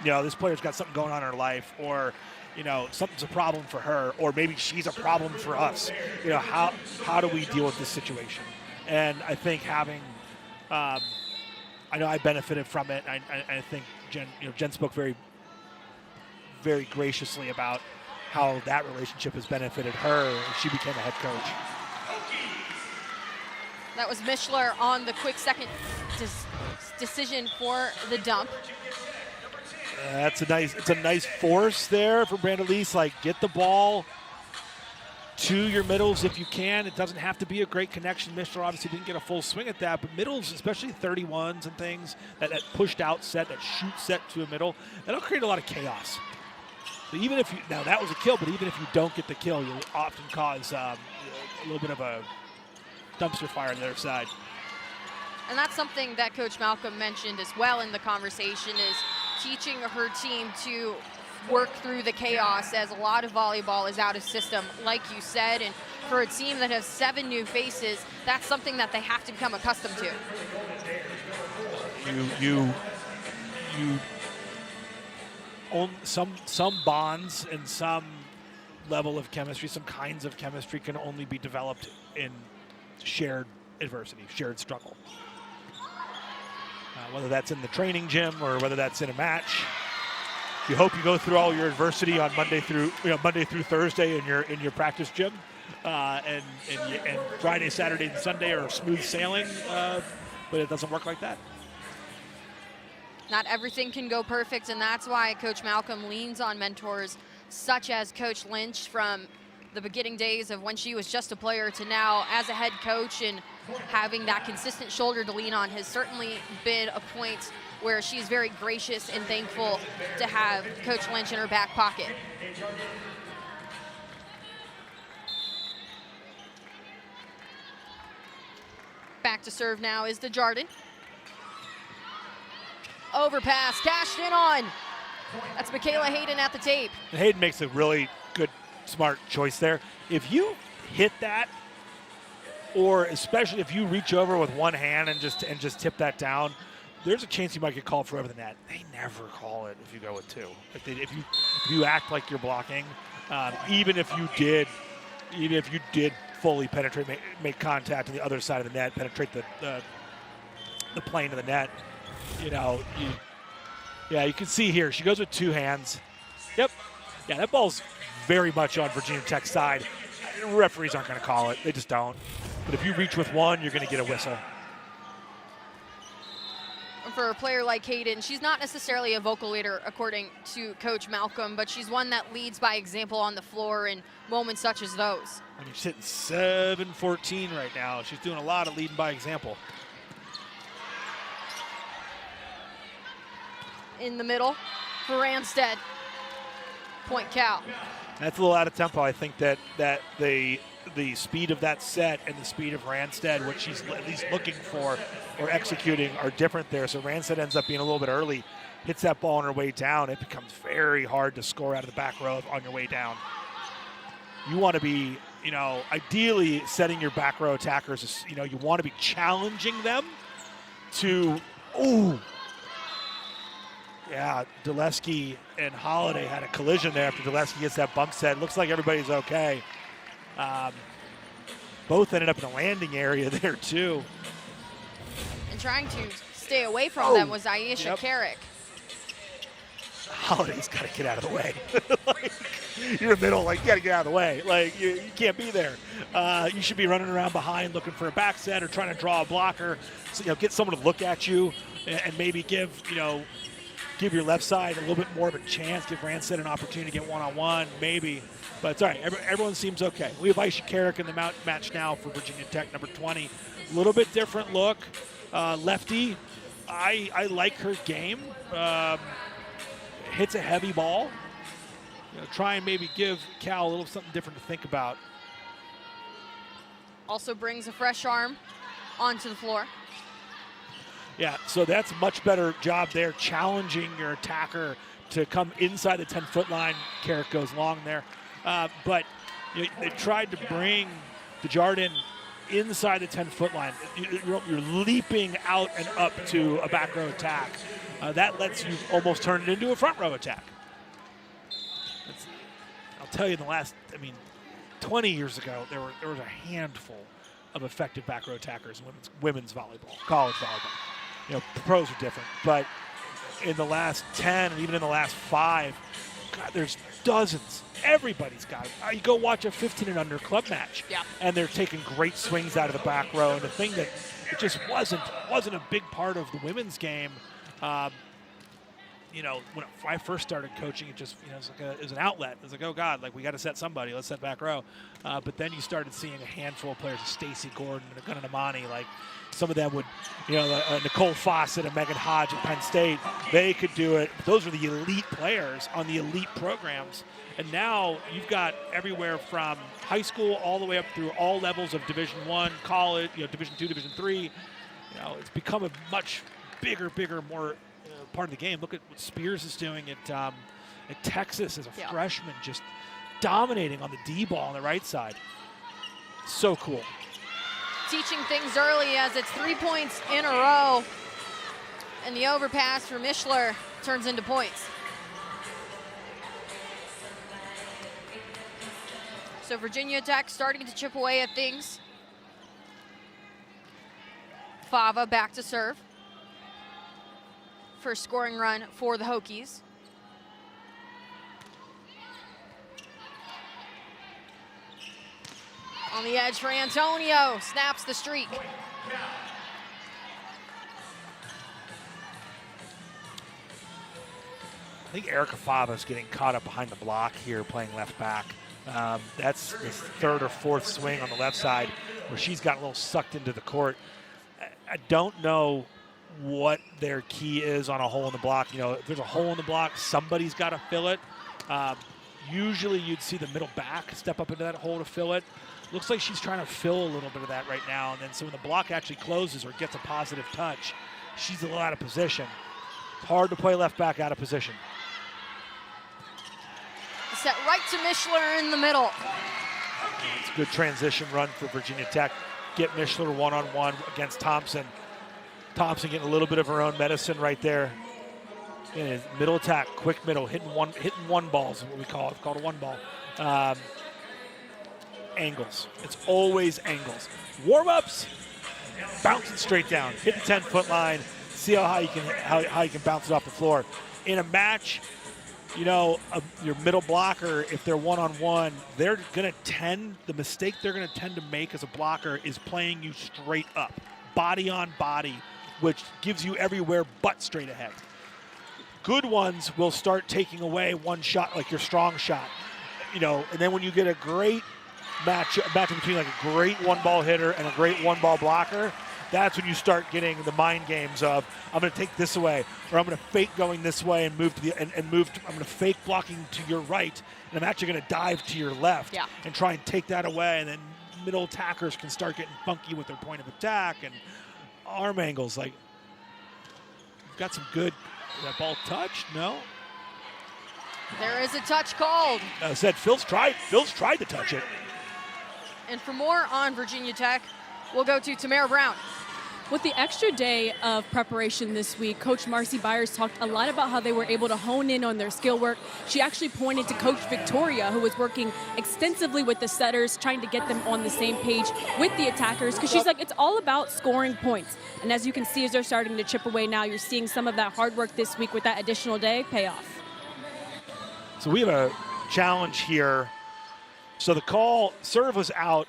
You know, this player's got something going on in her life, or you know, something's a problem for her, or maybe she's a problem for us. You know, how do we deal with this situation? And I think having, I know I benefited from it. I think Jen spoke very, very graciously about how that relationship has benefited her as she became a head coach. That was Mishler on the quick second decision for the dump. It's a nice force there for Brandalise. Like, get the ball to your middles if you can. It doesn't have to be a great connection. Mishler obviously didn't get a full swing at that, but middles, especially 31s and things, that pushed out set, that shoot set to a middle, that'll create a lot of chaos. So even if now that was a kill, but even if you don't get the kill, you'll often cause a little bit of a dumpster fire on the other side. And that's something that Coach Malcolm mentioned as well in the conversation, is teaching her team to work through the chaos, as a lot of volleyball is out of system, like you said. And for a team that has 7 new faces, that's something that they have to become accustomed to. You own some bonds and some level of chemistry, some kinds of chemistry can only be developed in shared adversity, shared struggle. Whether that's in the training gym or whether that's in a match. You hope you go through all your adversity on Monday through Thursday in your practice gym, and Friday, Saturday, and Sunday are smooth sailing, but it doesn't work like that. Not everything can go perfect, and that's why Coach Malcolm leans on mentors such as Coach Lynch from the beginning days of when she was just a player to now as a head coach, and having that consistent shoulder to lean on has certainly been a point where she's very gracious and thankful to have Coach Lynch in her back pocket. Back to serve now is Desjardins. Overpass, cashed in on. That's Michaela Hayden at the tape. Hayden makes a really good, smart choice there. If you hit that, or especially if you reach over with one hand and just tip that down, there's a chance you might get called for over the net. They never call it if you go with 2. If you act like you're blocking, even if you did fully penetrate, make contact on the other side of the net, penetrate the plane of the net, you can see here she goes with 2 hands. Yep, yeah, that ball's very much on Virginia Tech's side. Referees aren't going to call it; they just don't. But if you reach with 1, you're going to get a whistle. For a player like Hayden, she's not necessarily a vocal leader according to Coach Malcolm, but she's one that leads by example on the floor in moments such as those. I mean, she's hitting 7-14 right now. She's doing a lot of leading by example. In the middle for Ranstead. Point Cal. That's a little out of tempo. I think that the speed of that set and the speed of Ranstead, what she's at least looking for or executing, are different there. So Ranstead ends up being a little bit early, hits that ball on her way down. It becomes very hard to score out of the back row on your way down. You want to be, ideally setting your back row attackers, you want to be challenging them to, yeah, Dulesky and Holiday had a collision there after Dulesky gets that bump set. Looks like everybody's okay. Both ended up in a landing area there, too. And trying to stay away from them was Aisha Carrick. Holiday's got to get out of the way. You're in the middle, you got to get out of the way. You can't be there. You should be running around behind looking for a back set or trying to draw a blocker. So, get someone to look at you and maybe give your left side a little bit more of a chance, give Ranstead an opportunity to get one-on-one, maybe. But it's all right. Everyone seems okay. We have Aisha Carrick in the match now for Virginia Tech, number 20. A little bit different look. Lefty, I like her game. Hits a heavy ball. Try and maybe give Cal a little something different to think about. Also brings a fresh arm onto the floor. Yeah, so that's a much better job there, challenging your attacker to come inside the 10-foot line. Carrick goes long there. But they tried to bring Desjardins inside the 10-foot line. You're leaping out and up to a back row attack. That lets you almost turn it into a front row attack. I'll tell you, 20 years ago, there was a handful of effective back row attackers in women's volleyball, college volleyball. The pros are different, but in the last 10 and even in the last 5, God, there's dozens. Everybody's got it. You go watch a 15 and under club match, and they're taking great swings out of the back row. And the thing that it just wasn't a big part of the women's game, when I first started coaching, it just, it was an outlet. It was like, oh God, like we got to set somebody. Let's set back row. But then you started seeing a handful of players, Stacey Gordon and Gunnar Namani, like some of them would, Nicole Fawcett and Megan Hodge at Penn State, they could do it. Those are the elite players on the elite programs. And now you've got everywhere from high school all the way up through all levels of Division I, college, Division II, Division III. It's become a much bigger, more part of the game. Look at what Spears is doing at Texas as a freshman, just dominating on the D-ball on the right side. So cool. Teaching things early as it's 3 points in a row. And the overpass for Mishler turns into points. So Virginia Tech starting to chip away at things. Fava back to serve. First scoring run for the Hokies. On the edge for Antonio, snaps the streak. I think Erica Fava's getting caught up behind the block here playing left back. That's the third or fourth swing on the left side where she's got a little sucked into the court. I don't know what their key is on a hole in the block. If there's a hole in the block, somebody's got to fill it. Usually you'd see the middle back step up into that hole to fill it. Looks like she's trying to fill a little bit of that right now. And then so when the block actually closes or gets a positive touch, she's a little out of position. It's hard to play left back out of position. Set right to Mishler in the middle. It's a good transition run for Virginia Tech. Get Mishler one-on-one against Thompson. Thompson getting a little bit of her own medicine right there. And middle attack, quick middle, hitting one balls is what we call it. It's called a one ball. Angles. It's always angles. Warm-ups, bouncing straight down. Hit the 10-foot line. See how you can bounce it off the floor. In a match, your middle blocker, if they're one-on-one, they're going to the mistake they're going to tend to make as a blocker is playing you straight up, body on body, which gives you everywhere but straight ahead. Good ones will start taking away one shot, like your strong shot, and then when you get a great match between like a great one-ball hitter and a great one-ball blocker, that's when you start getting the mind games of, I'm going to take this away, or I'm going to fake going this way and move to I'm going to fake blocking to your right, and I'm actually going to dive to your left and try and take that away, and then middle attackers can start getting funky with their point of attack and arm angles. Like, you've got some good. That ball touched? No. There is a touch called. I said Phil's tried to touch it. And for more on Virginia Tech, we'll go to Tamara Brown. With the extra day of preparation this week, Coach Marcy Byers talked a lot about how they were able to hone in on their skill work. She actually pointed to Coach Victoria, who was working extensively with the setters, trying to get them on the same page with the attackers, because she's like, it's all about scoring points. And as you can see, as they're starting to chip away now, you're seeing some of that hard work this week with that additional day pay off. So we have a challenge here. So the call, serve was out.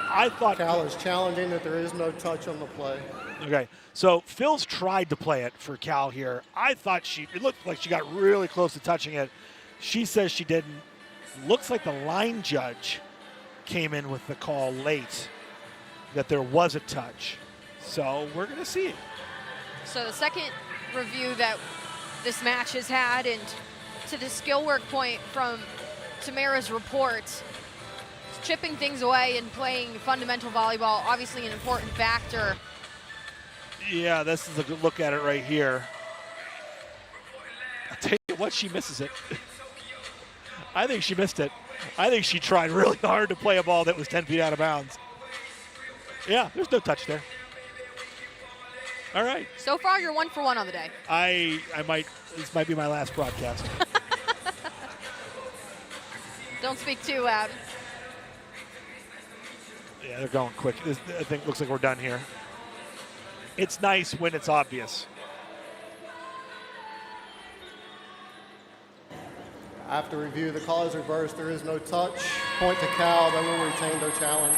I thought Cal is challenging that there is no touch on the play. Okay, so Phil's tried to play it for Cal here. I thought it looked like she got really close to touching it. She says she didn't. Looks like the line judge came in with the call late that there was a touch. So we're going to see it. So the second review that this match has had, and to the skill work point from Tamara's report, chipping things away and playing fundamental volleyball, obviously an important factor. Yeah, this is a good look at it right here. I'll tell you what, she misses it. I think she missed it. I think she tried really hard to play a ball that was 10 feet out of bounds. Yeah, there's no touch there. All right. So far, you're 1 for 1 on the day. This might be my last broadcast. Don't speak too loud. Yeah, they're going quick. I think looks like we're done here. It's nice when it's obvious. After review, the call is reversed. There is no touch. Point to Cal. They will retain their challenge.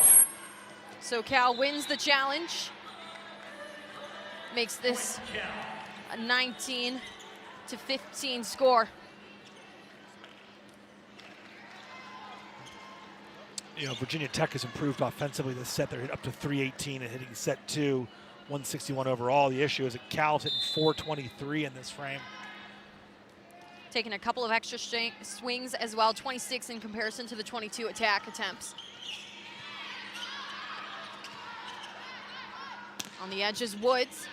So Cal wins the challenge. Makes this a 19 to 15 score. You know, Virginia Tech has improved offensively this set. They're up to 318 and hitting set 2, 161 overall. The issue is that Cal's hitting 423 in this frame. Taking a couple of extra swings as well, 26 in comparison to the 22 attack attempts. On the edge is Woods.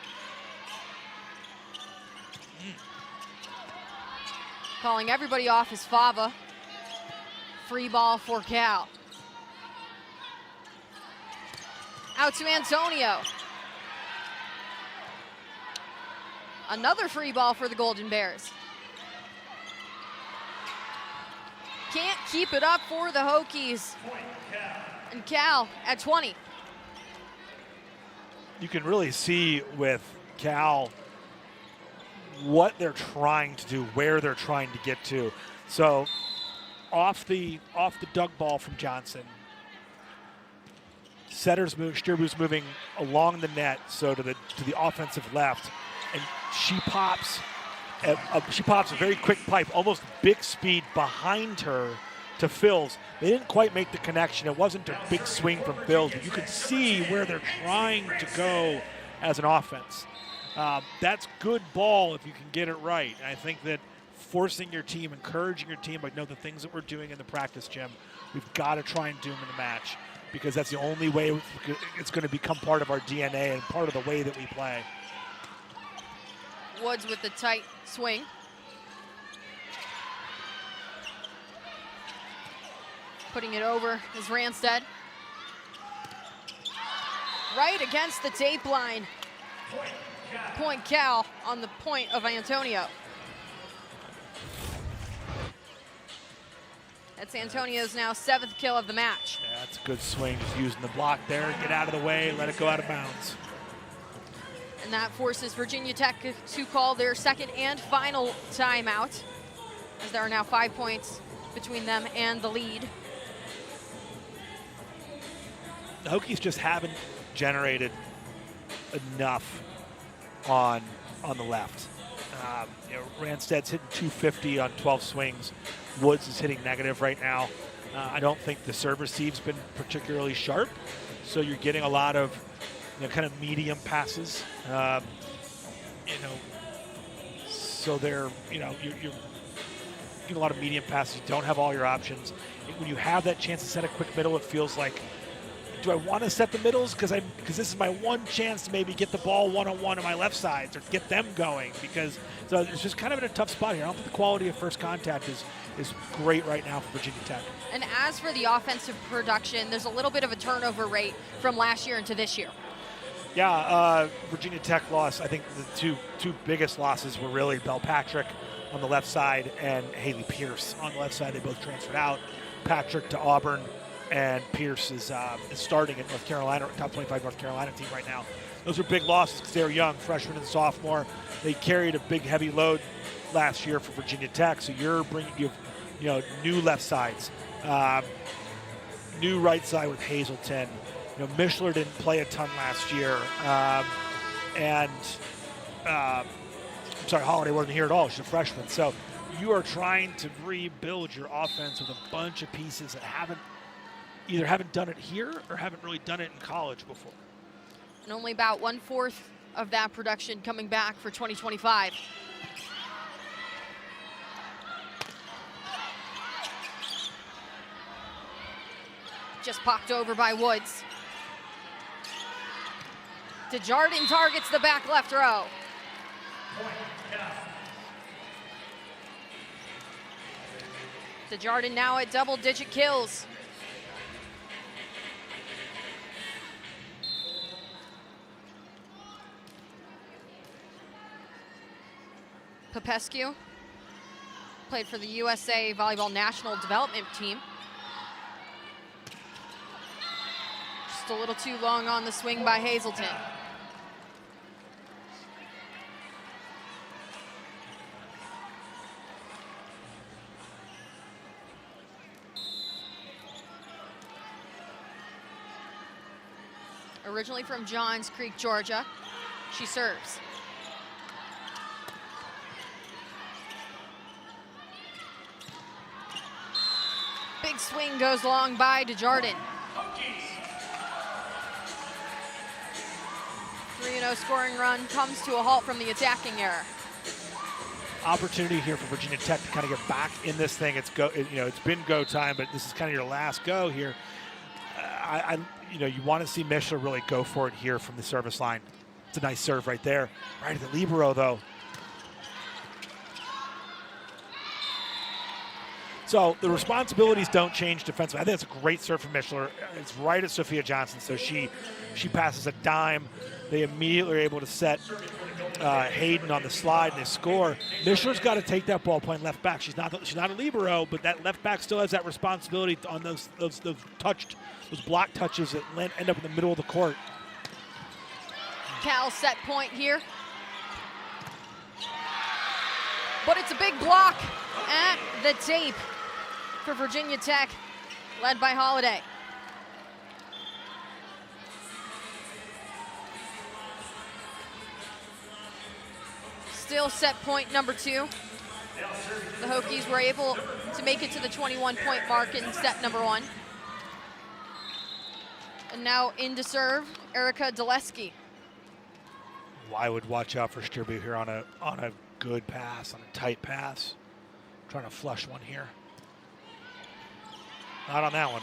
Calling everybody off is Fava. Free ball for Cal. Out to Antonio. Another free ball for the Golden Bears. Can't keep it up for the Hokies. And Cal at 20. You can really see with Cal what they're trying to do, where they're trying to get to. So off the dug ball from Johnson, Stierbu's moving along the net, so to the offensive left, and she pops a very quick pipe, almost big speed behind her to Phils. They didn't quite make the connection. It wasn't a big swing from Phils, but you could see where they're trying to go as an offense. That's good ball if you can get it right. And I think that forcing your team, encouraging your team, like, know the things that we're doing in the practice gym, we've got to try and do them in the match, because that's the only way it's going to become part of our DNA and part of the way that we play. Woods with the tight swing. Putting it over is Ranstead. Right against the tape line. Point Cal on the point of Antonio. That's Antonio's now 7th kill of the match. Yeah, that's a good swing, just using the block there. Get out of the way, let it go out of bounds. And that forces Virginia Tech to call their second and final timeout, as there are now 5 points between them and the lead. The Hokies just haven't generated enough on the left. You know, Ransted's hitting 250 on 12 swings. Woods is hitting negative right now. I don't think the serve receive's been particularly sharp, so you're getting a lot of, you know, kind of medium passes. You know, so they're, you know, you're getting a lot of medium passes. You don't have all your options. When you have that chance to set a quick middle, it feels like, do I want to set the middles because this is my one chance to maybe get the ball one-on-one on my left sides or get them going, because so it's just kind of in a tough spot here. I don't think the quality of first contact is great right now for Virginia Tech. And as for the offensive production, there's a little bit of a turnover rate from last year into this year. Yeah, Virginia Tech lost. I think the two biggest losses were really Belpatrick on the left side and Haley Pierce on the left side. They both transferred out. Patrick to Auburn, and Pierce is starting at North Carolina, top 25 North Carolina team right now. Those are big losses because they were young, freshman and sophomore. They carried a big, heavy load last year for Virginia Tech. So you're bringing, you know, new left sides, new right side with Hazelton. You know, Mishler didn't play a ton last year, I'm sorry, Holiday wasn't here at all. She's a freshman. So you are trying to rebuild your offense with a bunch of pieces that either haven't done it here or haven't really done it in college before. And only about 1/4 of that production coming back for 2025. Just popped over by Woods. Desjardins targets the back left row. Desjardins now at double-digit kills. Popescu played for the USA Volleyball National Development Team. Just a little too long on the swing by Hazelton. Originally from Johns Creek, Georgia, she serves. big swing goes long by Desjardins. 3-0 scoring run comes to a halt from the attacking error. Opportunity here for Virginia Tech to kind of get back in this thing. It's been go time, but this is kind of your last go here. You want to see Mishler really go for it here from the service line. It's a nice serve right there. Right at the libero, though. So the responsibilities don't change defensively. I think it's a great serve from Mishler. It's right at Sophia Johnson, so she passes a dime. They immediately are able to set Hayden on the slide and they score. Mishler's got to take that ball playing left back. She's not a libero, but that left back still has that responsibility on those block touches that end up in the middle of the court. Cal set point here. But it's a big block at the tape for Virginia Tech, led by Holiday. Still set point number 2. The Hokies were able to make it to the 21-point mark in set number 1. And now in to serve, Erica Daleski. I would watch out for Sturby here on a good pass, on a tight pass. Trying to flush one here. Not on that one.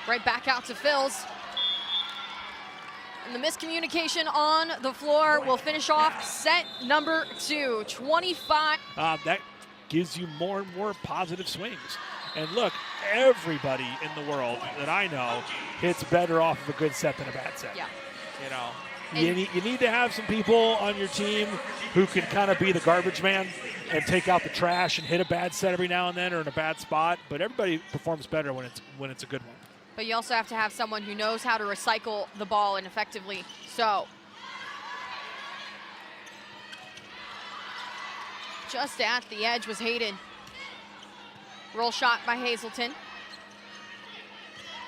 Right back out to Phils. And the miscommunication on the floor will finish off set number 2, 25. That gives you more and more positive swings. And look, everybody in the world that I know hits better off of a good set than a bad set. Yeah. You know, you need to have some people on your team who can kind of be the garbage man and take out the trash and hit a bad set every now and then or in a bad spot. But everybody performs better when it's a good one. But you also have to have someone who knows how to recycle the ball and effectively so. Just at the edge was Hayden. Roll shot by Hazelton.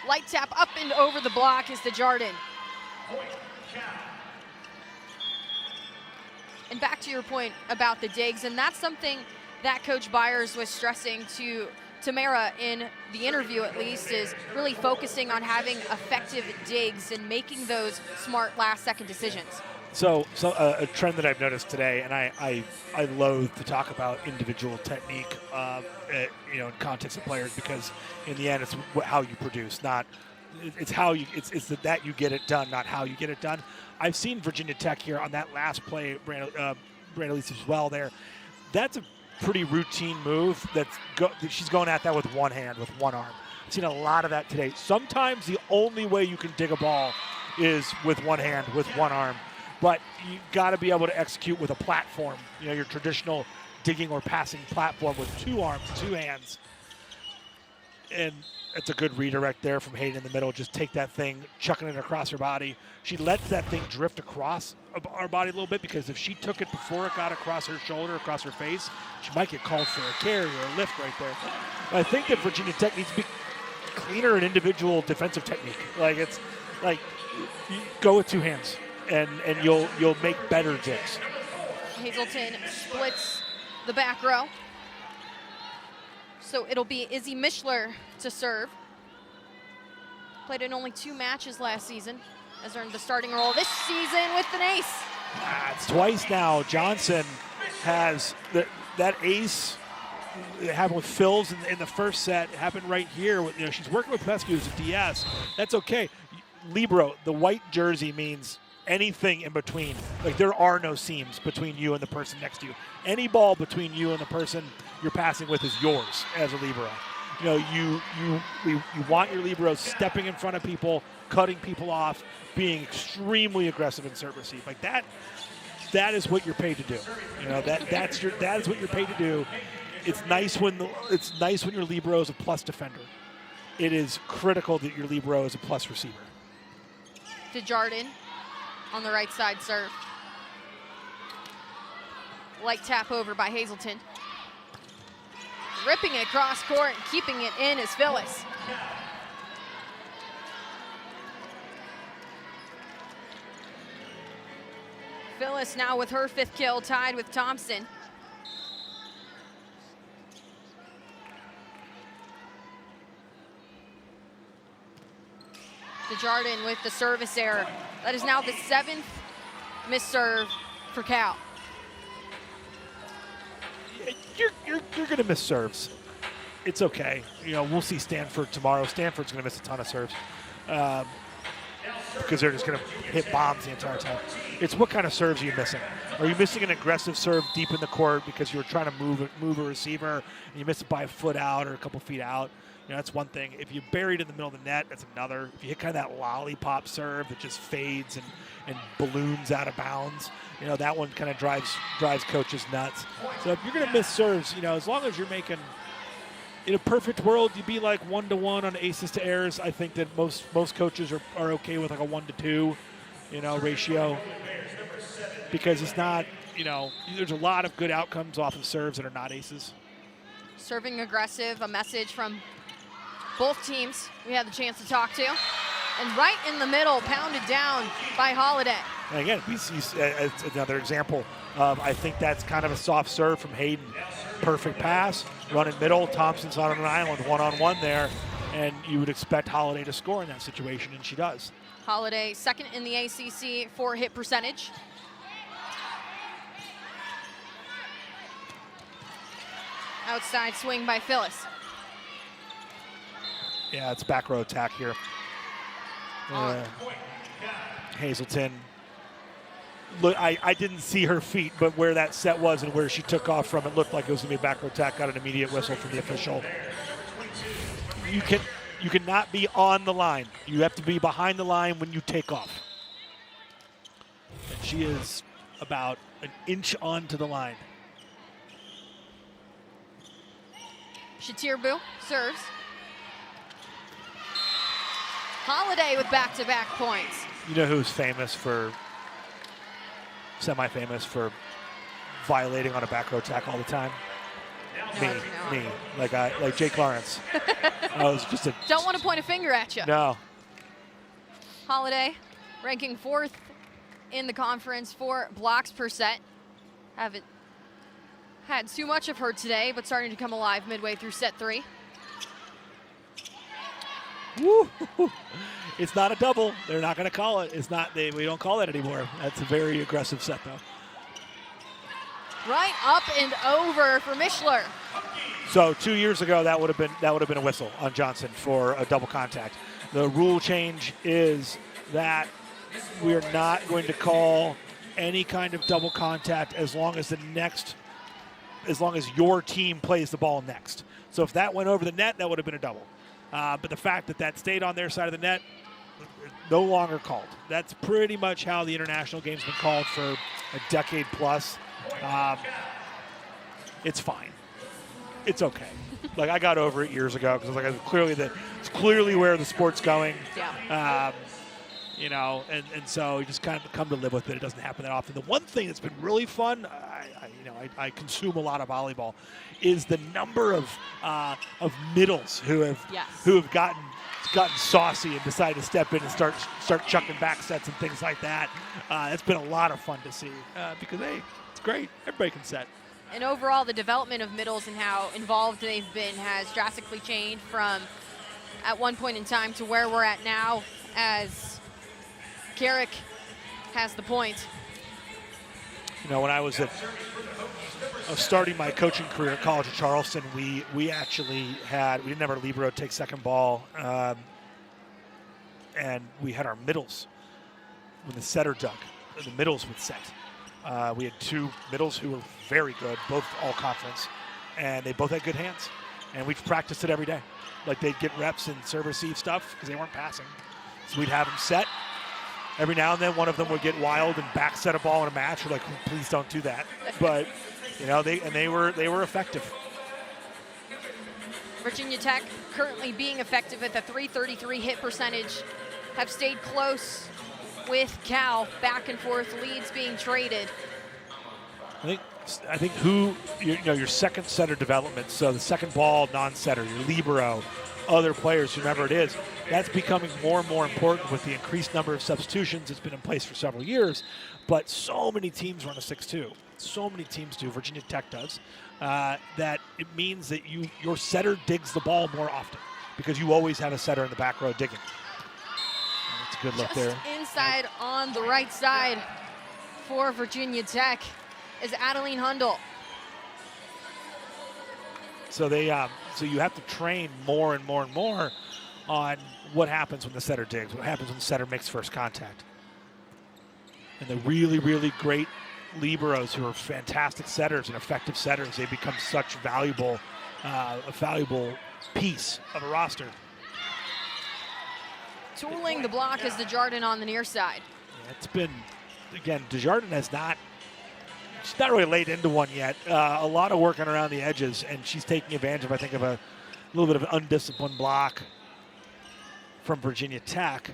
Light tap up and over the block is Desjardins. And back to your point about the digs, and that's something that Coach Byers was stressing to Tamara in the interview, at least, is really focusing on having effective digs and making those smart last-second decisions. So a trend that I've noticed today, and I loathe to talk about individual technique, in context of players, because in the end it's how you produce, not it's how you it's that you get it done, not how you get it done. I've seen Virginia Tech here on that last play, Brandalise as well there. That's a pretty routine move. She's going at that with one hand, with one arm. I've seen a lot of that today. Sometimes the only way you can dig a ball is with one hand, with one arm. But you got to be able to execute with a platform, your traditional digging or passing platform with two arms, two hands. And it's a good redirect there from Hayden in the middle. Just take that thing, chucking it across her body. She lets that thing drift across our body a little bit, because if she took it before it got across her shoulder, across her face, she might get called for a carry or a lift right there. But I think that Virginia Tech needs to be cleaner in individual defensive technique. It's like you go with two hands. And you'll make better digs. Hazelton splits the back row. So it'll be Izzy Mishler to serve. Played in only 2 matches last season. Has earned the starting role this season with an ace. It's twice now. Johnson has that ace. It happened with Phils in the first set. It happened right here. She's working with Pesky, who's a DS. That's okay. Libero, the white jersey means anything in between. There are no seams between you and the person next to you. Any ball between you and the person you're passing with is yours as a libero. You want your liberos stepping in front of people, cutting people off, being extremely aggressive in serve receive. That is what you're paid to do. That is what you're paid to do. It's nice when your libero is a plus defender. It is critical that your libero is a plus receiver. Desjardins on the right side serve. Light tap over by Hazelton. Ripping it across court and keeping it in is Phyllis. Phyllis now with her 5th kill, tied with Thompson. Desjardins with the service error. That is now the 7th missed serve for Cal. You're going to miss serves. It's okay. We'll see Stanford tomorrow. Stanford's going to miss a ton of serves because they're just going to hit bombs the entire time. It's what kind of serves are you missing? Are you missing an aggressive serve deep in the court because you were trying to move a receiver and you miss it by a foot out or a couple feet out? That's one thing. If you bury it in the middle of the net, that's another. If you hit kind of that lollipop serve that just fades and balloons out of bounds, that one kind of drives coaches nuts. So if you're going to miss serves, as long as you're making, in a perfect world, you'd be like 1-to-1 on aces to errors. I think that most coaches are okay with like a 1-to-2, ratio, because it's not, there's a lot of good outcomes off of serves that are not aces. Serving aggressive, a message from both teams we had the chance to talk to. And right in the middle, pounded down by Holiday. And again, we see another example of, I think that's kind of a soft serve from Hayden. Perfect pass, run in middle, Thompson's on an island, one-on-one there, and you would expect Holiday to score in that situation, and she does. Holiday, second in the ACC for hit percentage. Outside swing by Phyllis. Yeah, it's back row attack here. Hazelton. Look, I didn't see her feet, but where that set was and where she took off from, it looked like it was going to be a back row attack. Got an immediate whistle from the official. You cannot be on the line. You have to be behind the line when you take off. And she is about an inch onto the line. Shatir Boo serves. Holiday with back-to-back points. You know who's semi-famous for violating on a back row attack all the time? Me. Like Jake Lawrence. I was just Don't want to point a finger at you. No. Holiday ranking 4th in the conference for blocks per set. Haven't had too much of her today, but starting to come alive midway through set 3. Woo! It's not a double. They're not going to call it. It's not. We don't call that anymore. That's a very aggressive set, though. Right up and over for Mishler. So 2 years ago, that would have been a whistle on Johnson for a double contact. The rule change is that we're not going to call any kind of double contact as long as your team plays the ball next. So if that went over the net, that would have been a double. But the fact that stayed on their side of the net, no longer called. That's pretty much how the international game's been called for a decade plus. It's fine. It's okay. I got over it years ago because I was like, it's clearly where the sport's going. Yeah. And so you just kind of come to live with it. It doesn't happen that often. The one thing that's been really fun, I consume a lot of volleyball, is the number of middles who have gotten saucy and decided to step in and start chucking back sets and things like that. It's been a lot of fun to see because hey, it's great. Everybody can set. And overall, the development of middles and how involved they've been has drastically changed from at one point in time to where we're at now, as Garrick has the point. When I was starting my coaching career at College of Charleston, we didn't have our libero take second ball, and we had our middles. When the setter dug, the middles would set. We had 2 middles who were very good, both all conference, and they both had good hands. And we practiced it every day. They'd get reps and serve receive stuff because they weren't passing. So we'd have them set. Every now and then one of them would get wild and back set a ball in a match. We're like, please don't do that. But they were effective. Virginia Tech currently being effective at the .333 hit percentage, have stayed close with Cal, back and forth, leads being traded. I think your second setter development, so the second ball non-setter, your libero, other players, whomever it is, that's becoming more and more important with the increased number of substitutions. It's been in place for several years, but so many teams run a 6-2. So many teams do. Virginia Tech does. That it means that your setter digs the ball more often because you always have a setter in the back row digging. a good look Just there. inside on the right side for Virginia Tech is Adeline Hundle. So so you have to train more and more and more on what happens when the setter digs, what happens when the setter makes first contact. And the really, really great liberos who are fantastic setters and effective setters, they become such a valuable piece of a roster. Tooling the block is Desjardins on the near side. Yeah, it's been, again, Desjardins she's not really laid into one yet. A lot of working around the edges, and she's taking advantage of, I think, of a little bit of an undisciplined block from Virginia Tech.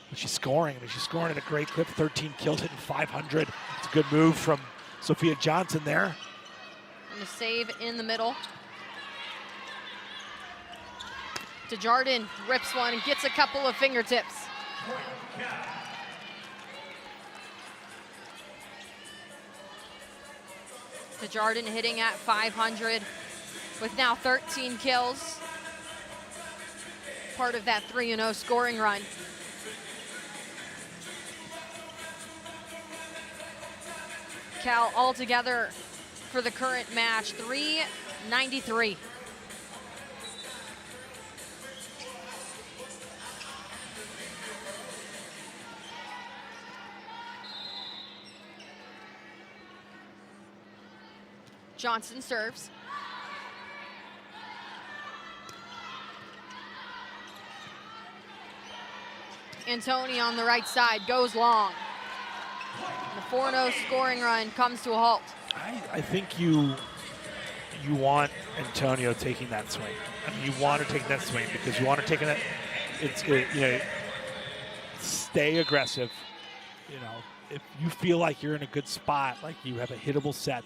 But she's scoring. I mean, she's scoring at a great clip, 13 kills, hitting 500. It's a good move from Sophia Johnson there. And the save in the middle. Desjardins rips one and gets a couple of fingertips. Desjardins hitting at 500 with now 13 kills. Part of that 3-0 scoring run. Cal altogether for the current match, 393. Johnson serves. Antoni on the right side goes long. The 4-0 scoring run comes to a halt. I think you want Antonio taking that swing. I mean, you want to take that swing because you want to take it. Stay aggressive. You know, if you feel like you're in a good spot, like you have a hittable set,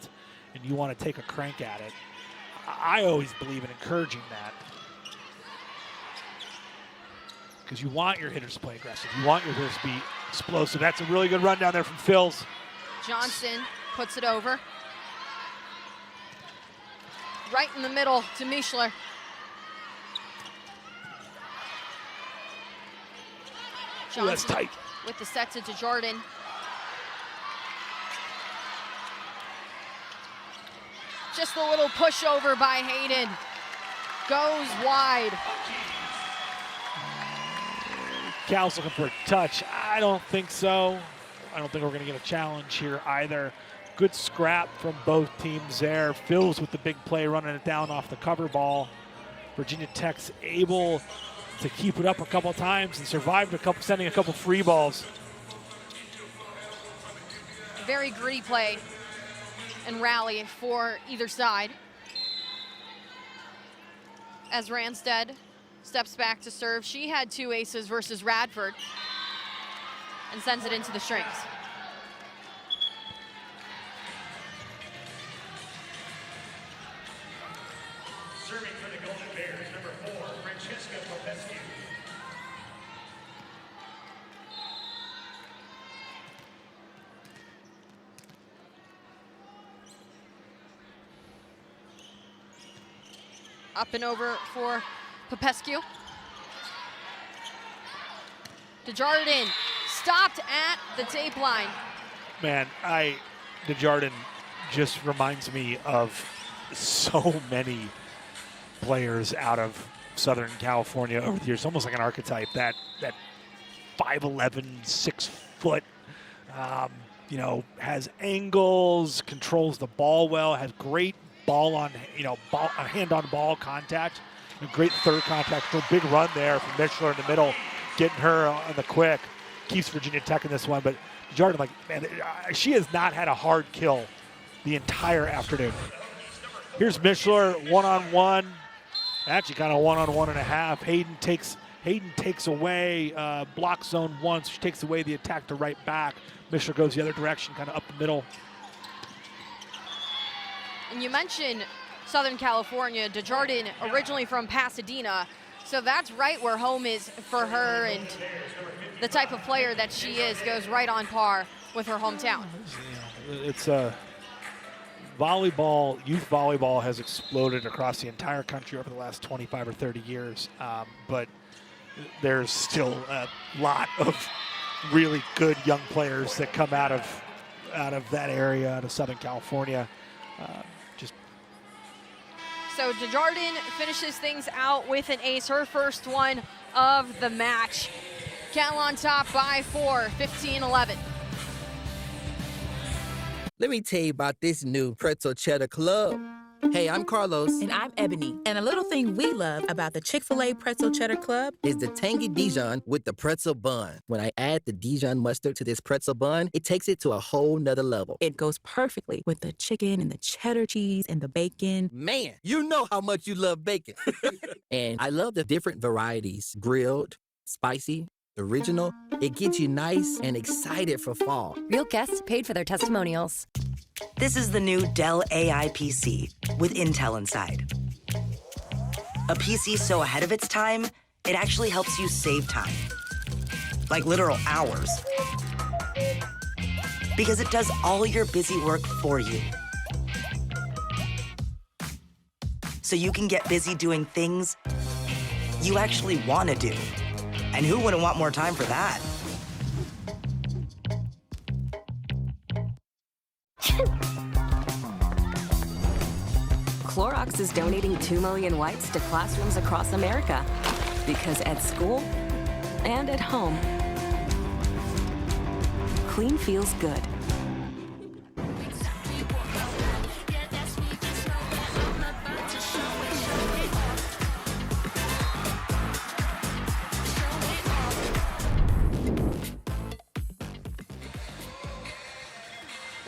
and you want to take a crank at it, I always believe in encouraging that. Because you want your hitters to play aggressive. You want your hitters to be explosive. That's a really good run down there from Phils. Johnson puts it over. Right in the middle to Mischler. Johnson that's tight. With the set to Desjardins. Just a little pushover by Hayden. Goes wide. Cal's looking for a touch. I don't think so. I don't think we're going to get a challenge here either. Good scrap from both teams there. Phils with the big play, running it down off the cover ball. Virginia Tech's able to keep it up a couple times and survived sending a couple free balls. Very gritty play and rally for either side. As Ranstead steps back to serve. She had 2 aces versus Radford and sends it into the strings. Serving for the Golden Bears, number 4, Francesca Popescu. Up and over for Popescu. Desjardins stopped at the tape line. Man, Desjardins just reminds me of so many players out of Southern California over the years, almost like an archetype. That 5'11", 6 foot, has angles, controls the ball well, has great hand on ball contact, and great third contact. So big run there from Mischler in the middle, getting her on the quick. Keeps Virginia Tech in this one, but Desjardins, she has not had a hard kill the entire afternoon. Here's Mischler one-on-one. Actually kind of one-on-one and a half. Hayden takes away block zone once. She takes away the attack to right back. Mischler goes the other direction, kind of up the middle. And you mentioned Southern California. Desjardins originally from Pasadena, so that's right where home is for her, and the type of player that she is goes right on par with her hometown. It's volleyball, youth volleyball has exploded across the entire country over the last 25 or 30 years. But there's still a lot of really good young players that come out of that area, out of Southern California. So Desjardins finishes things out with an ace, her first one of the match. Cal on top by 4, 15-11. Let me tell you about this new pretzel cheddar club. Hey, I'm Carlos. And I'm Ebony. And a little thing we love about the Chick-fil-A Pretzel Cheddar Club is the tangy Dijon with the pretzel bun. When I add the Dijon mustard to this pretzel bun, it takes it to a whole nother level. It goes perfectly with the chicken and the cheddar cheese and the bacon. Man, you know how much you love bacon. And I love the different varieties. Grilled, spicy, original. It gets you nice and excited for fall. Real guests paid for their testimonials. This is the new Dell AI PC with Intel inside. A PC so ahead of its time, it actually helps you save time. Like literal hours. Because it does all your busy work for you. So you can get busy doing things you actually want to do. And who wouldn't want more time for that? Clorox is donating 2 million wipes to classrooms across America. Because at school and at home, clean feels good.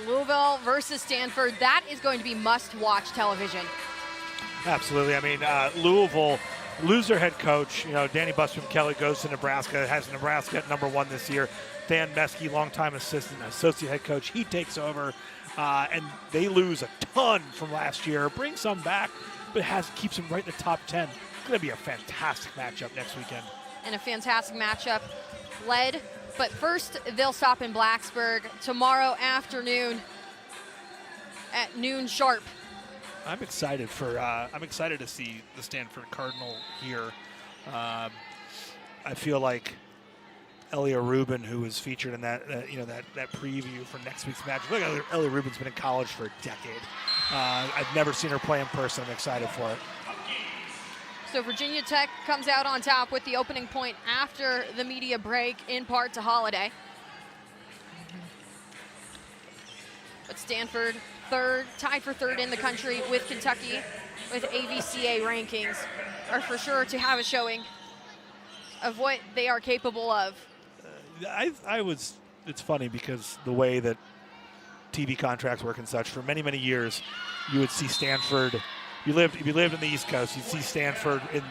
Louisville versus Stanford. That is going to be must-watch television. Absolutely. I mean, Louisville lose their head coach. You know, Danny Busby Kelly goes to Nebraska, has Nebraska at #1 this year. Dan Meskey, longtime assistant, associate head coach, he takes over, and they lose a ton from last year. Bring some back, but keeps them right in the top 10. It's going to be a fantastic matchup next weekend. And a fantastic matchup led. But first, they'll stop in Blacksburg tomorrow afternoon at noon sharp. I'm excited to see the Stanford Cardinal here. I feel like Elia Rubin, who was featured in that preview for next week's match. Look, Elia Rubin's been in college for a decade. I've never seen her play in person. I'm excited for it. So Virginia Tech comes out on top with the opening point after the media break, in part to Holiday. But Stanford, tied for third in the country with Kentucky, with AVCA rankings, are for sure to have a showing of what they are capable of. It's funny because the way that TV contracts work and such, for many, many years, you would see Stanford. If you lived in the East Coast, you'd see Stanford in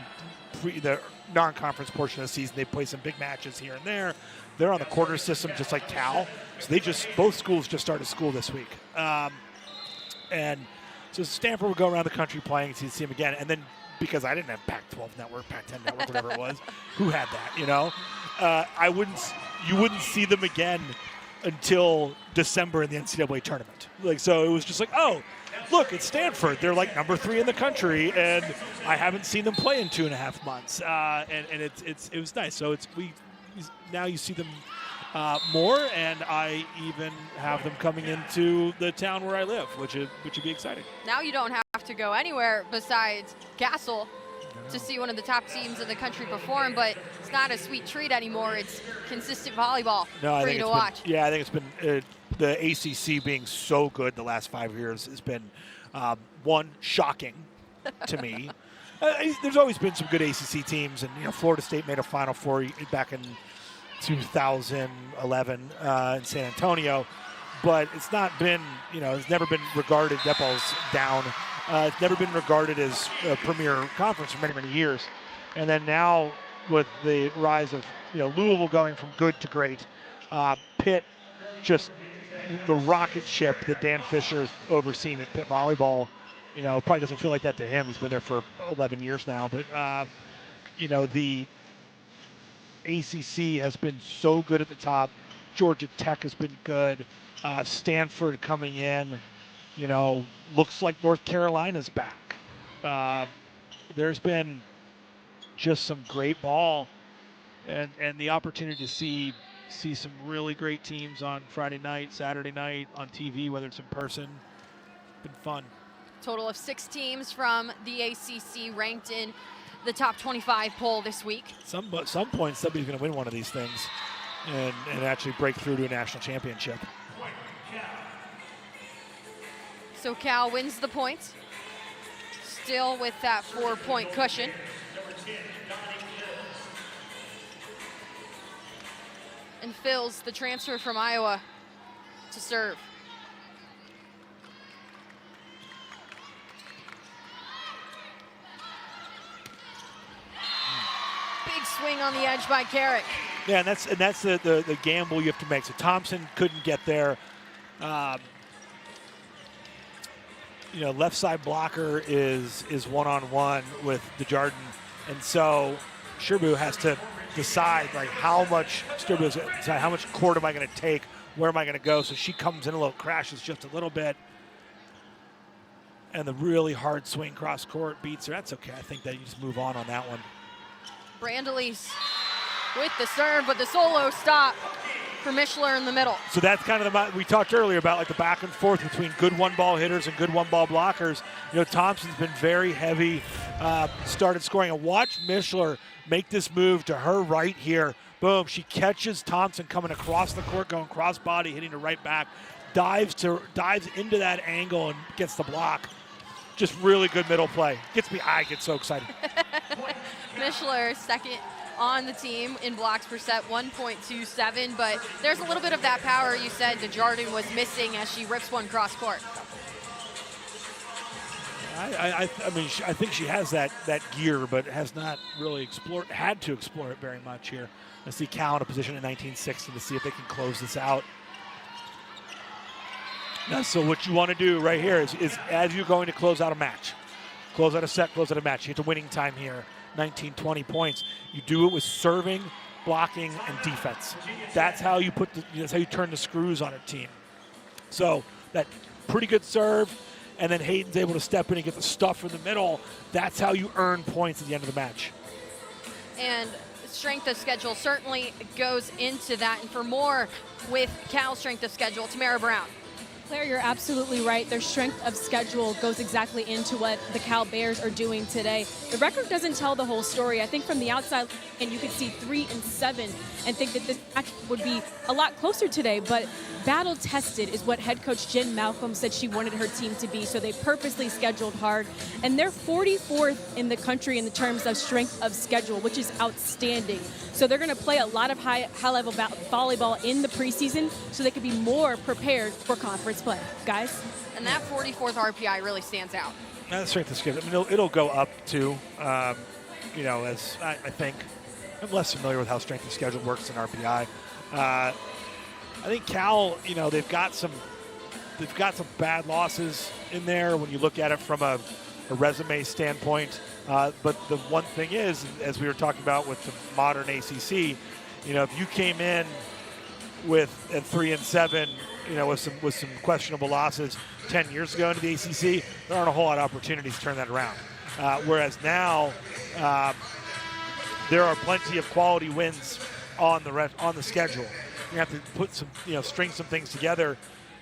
the non-conference portion of the season. They play some big matches here and there. They're on the quarter system just like Cal. So both schools just started school this week. And so Stanford would go around the country playing, so you'd see them again. And then because I didn't have Pac-12 network, Pac-10 network, whatever it was, who had that, you know? You wouldn't see them again until December in the NCAA tournament. So it was just like, oh, look, it's Stanford. They're like #3 in the country, and I haven't seen them play in 2.5 months. And it was nice. So now you see them more, and I even have them coming into the town where I live, which would be exciting. Now you don't have to go anywhere besides Castle to see one of the top teams in the country perform, but it's not a sweet treat anymore. It's consistent volleyball for you to watch. I think it's been the ACC being so good the last 5 years has been one, shocking to me. There's always been some good ACC teams, and Florida State made a Final Four back in 2011 in San Antonio, but it's not been, it's never been regarded. That ball's down. It's never been regarded as a premier conference for many, many years. And then now with the rise of Louisville going from good to great, Pitt, just the rocket ship that Dan Fisher has overseen at Pitt Volleyball, probably doesn't feel like that to him. He's been there for 11 years now. But, the ACC has been so good at the top. Georgia Tech has been good. Stanford coming in, looks like North Carolina's back. There's been just some great ball and the opportunity to see some really great teams on Friday night, Saturday night on TV, whether it's in person, been fun. Total of 6 teams from the ACC ranked in the top 25 poll this week. Some point somebody's going to win one of these things and actually break through to a national championship. So Cal wins the points, still with that 4-point cushion. And Phil's the transfer from Iowa to serve. Big swing on the edge by Carrick. Yeah, and that's the gamble you have to make. So Thompson couldn't get there. Left side blocker is one-on-one with Desjardins, and so Sherbu has to decide how much court am I going to take, where am I going to go. So she comes in a little, crashes just a little bit, and the really hard swing cross court beats her. That's okay. I think that you just move on that one. Brandelis with the serve, but the solo stop for Mishler in the middle. So that's kind of we talked earlier about the back and forth between good one-ball hitters and good one-ball blockers. Thompson's been very heavy, started scoring. And watch Mishler make this move to her right here. Boom, she catches Thompson coming across the court, going cross body, hitting her right back, dives into that angle and gets the block. Just really good middle play. I get so excited. Mishler second on the team in blocks per set, 1.27, but there's a little bit of that power you said Desjardins was missing as she rips one cross court. I think she has that gear, but has not really had to explore it very much here. I see Cal in a position in 1960 to see if they can close this out. Now, so what you want to do right here is as you're going to close out a match, close out a set, close out a match, you get to winning time here, 19, 20 points. You do it with serving, blocking, and defense. That's how you that's how you turn the screws on a team. So that pretty good serve, and then Hayden's able to step in and get the stuff in the middle. That's how you earn points at the end of the match. And strength of schedule certainly goes into that. And for more with Cal's strength of schedule, Tamara Brown. Claire, you're absolutely right. Their strength of schedule goes exactly into what the Cal Bears are doing today. The record doesn't tell the whole story. I think from the outside, and you could see 3-7 and think that this match would be a lot closer today, but battle tested is what head coach Jen Malcolm said she wanted her team to be, so they purposely scheduled hard. And they're 44th in the country in the terms of strength of schedule, which is outstanding. So they're going to play a lot of high-level volleyball in the preseason so they can be more prepared for conference play. Guys? And that 44th RPI really stands out. That's strength of schedule. I mean, it'll go up too, as I think. I'm less familiar with how strength of schedule works in RPI. I think Cal, they've got some bad losses in there when you look at it from a resume standpoint. But the one thing is, as we were talking about with the modern ACC, if you came in with at 3-7, with some questionable losses 10 years ago into the ACC, there aren't a whole lot of opportunities to turn that around. Whereas now, there are plenty of quality wins on the schedule. You have to put string some things together,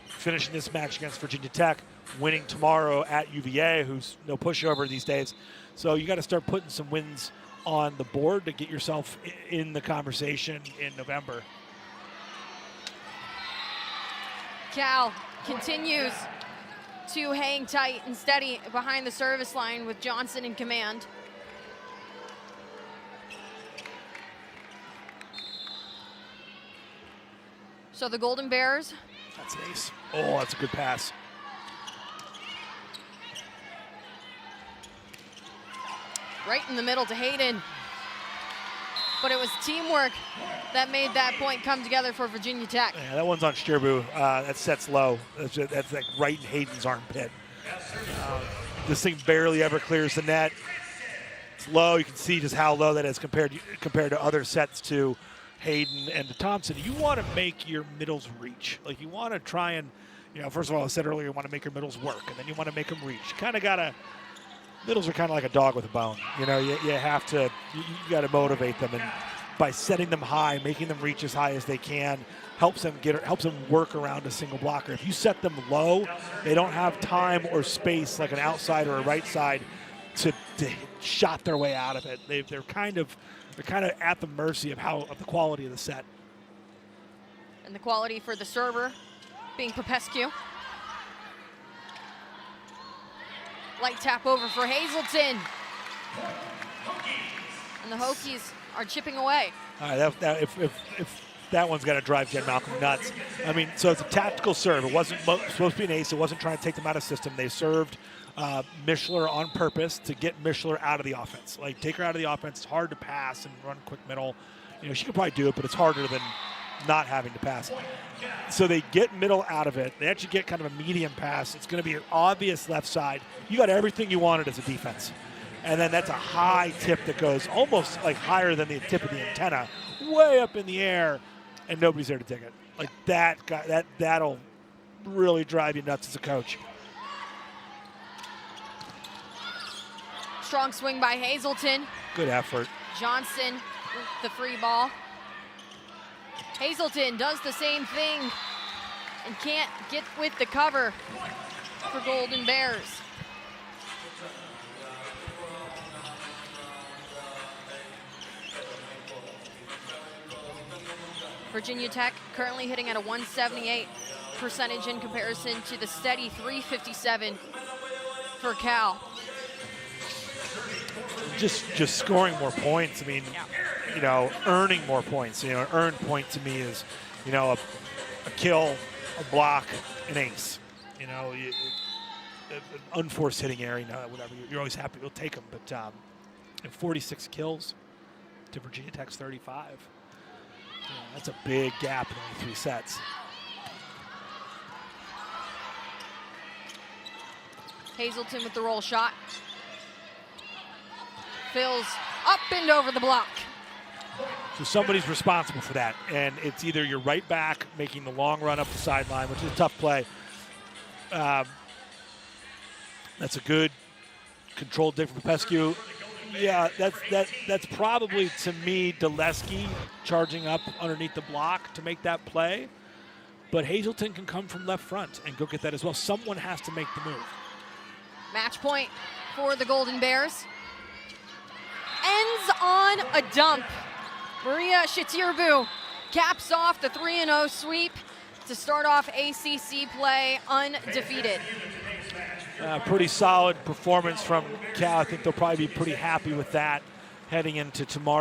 finishing this match against Virginia Tech, winning tomorrow at UVA, who's no pushover these days. So you got to start putting some wins on the board to get yourself in the conversation in November. Cal continues to hang tight and steady behind the service line with Johnson in command. So the Golden Bears. That's an ace. Oh, that's a good pass. Right in the middle to Hayden. But it was teamwork that made that point come together for Virginia Tech. Yeah, that one's on Sherbu. That set's low. That's like right in Hayden's armpit. This thing barely ever clears the net. It's low. You can see just how low that is compared to other sets to Hayden and to Thompson. You want to make your middles reach. Like you want to try and, first of all, I said earlier, you want to make your middles work, and then you want to make them reach. You kind of got to. Middles are kind of like a dog with a bone. You have to, you got to motivate them. And by setting them high, making them reach as high as they can, helps them work around a single blocker. If you set them low, they don't have time or space like an outside or a right side to shot their way out of it. They're kind of at the mercy of the quality of the set. And the quality for the server being Popescu. Light tap over for Hazelton. And the Hokies are chipping away. All right, if that one's going to drive Jen Malcolm nuts. I mean, so it's a tactical serve. It wasn't supposed to be an ace. It wasn't trying to take them out of system. They served Mishler on purpose to get Mishler out of the offense. Like, take her out of the offense. It's hard to pass and run quick middle. You know, she could probably do it, but it's harder than not having to pass. So they get middle out of it. They actually get kind of a medium pass. It's going to be an obvious left side. You got everything you wanted as a defense. And then that's a high tip that goes almost like higher than the tip of the antenna, way up in the air, and nobody's there to take it. Like that'll really drive you nuts as a coach. Strong swing by Hazelton. Good effort. Johnson with the free ball. Hazelton does the same thing and can't get with the cover for Golden Bears. Virginia Tech currently hitting at a 178 percentage in comparison to the steady 357 for Cal. Just scoring more points. I mean, you know, earning more points. You know, an earned point to me is, you know, a kill, a block, an ace. You know, an unforced hitting area, you know, whatever. You're always happy. You'll take them. But and 46 kills to Virginia Tech's 35. You know, that's a big gap in only 3 sets. Hazelton with the roll shot. Fills up and over the block. So somebody's responsible for that. And it's either your right back making the long run up the sideline, which is a tough play. That's a good controlled dig from Popescu. Yeah, that's probably, to me, Dulesky charging up underneath the block to make that play. But Hazelton can come from left front and go get that as well. Someone has to make the move. Match point for the Golden Bears. Ends on a dump. Maria Shatirbu caps off the 3-0 sweep to start off ACC play undefeated. Pretty solid performance from Cal. I think they'll probably be pretty happy with that heading into tomorrow.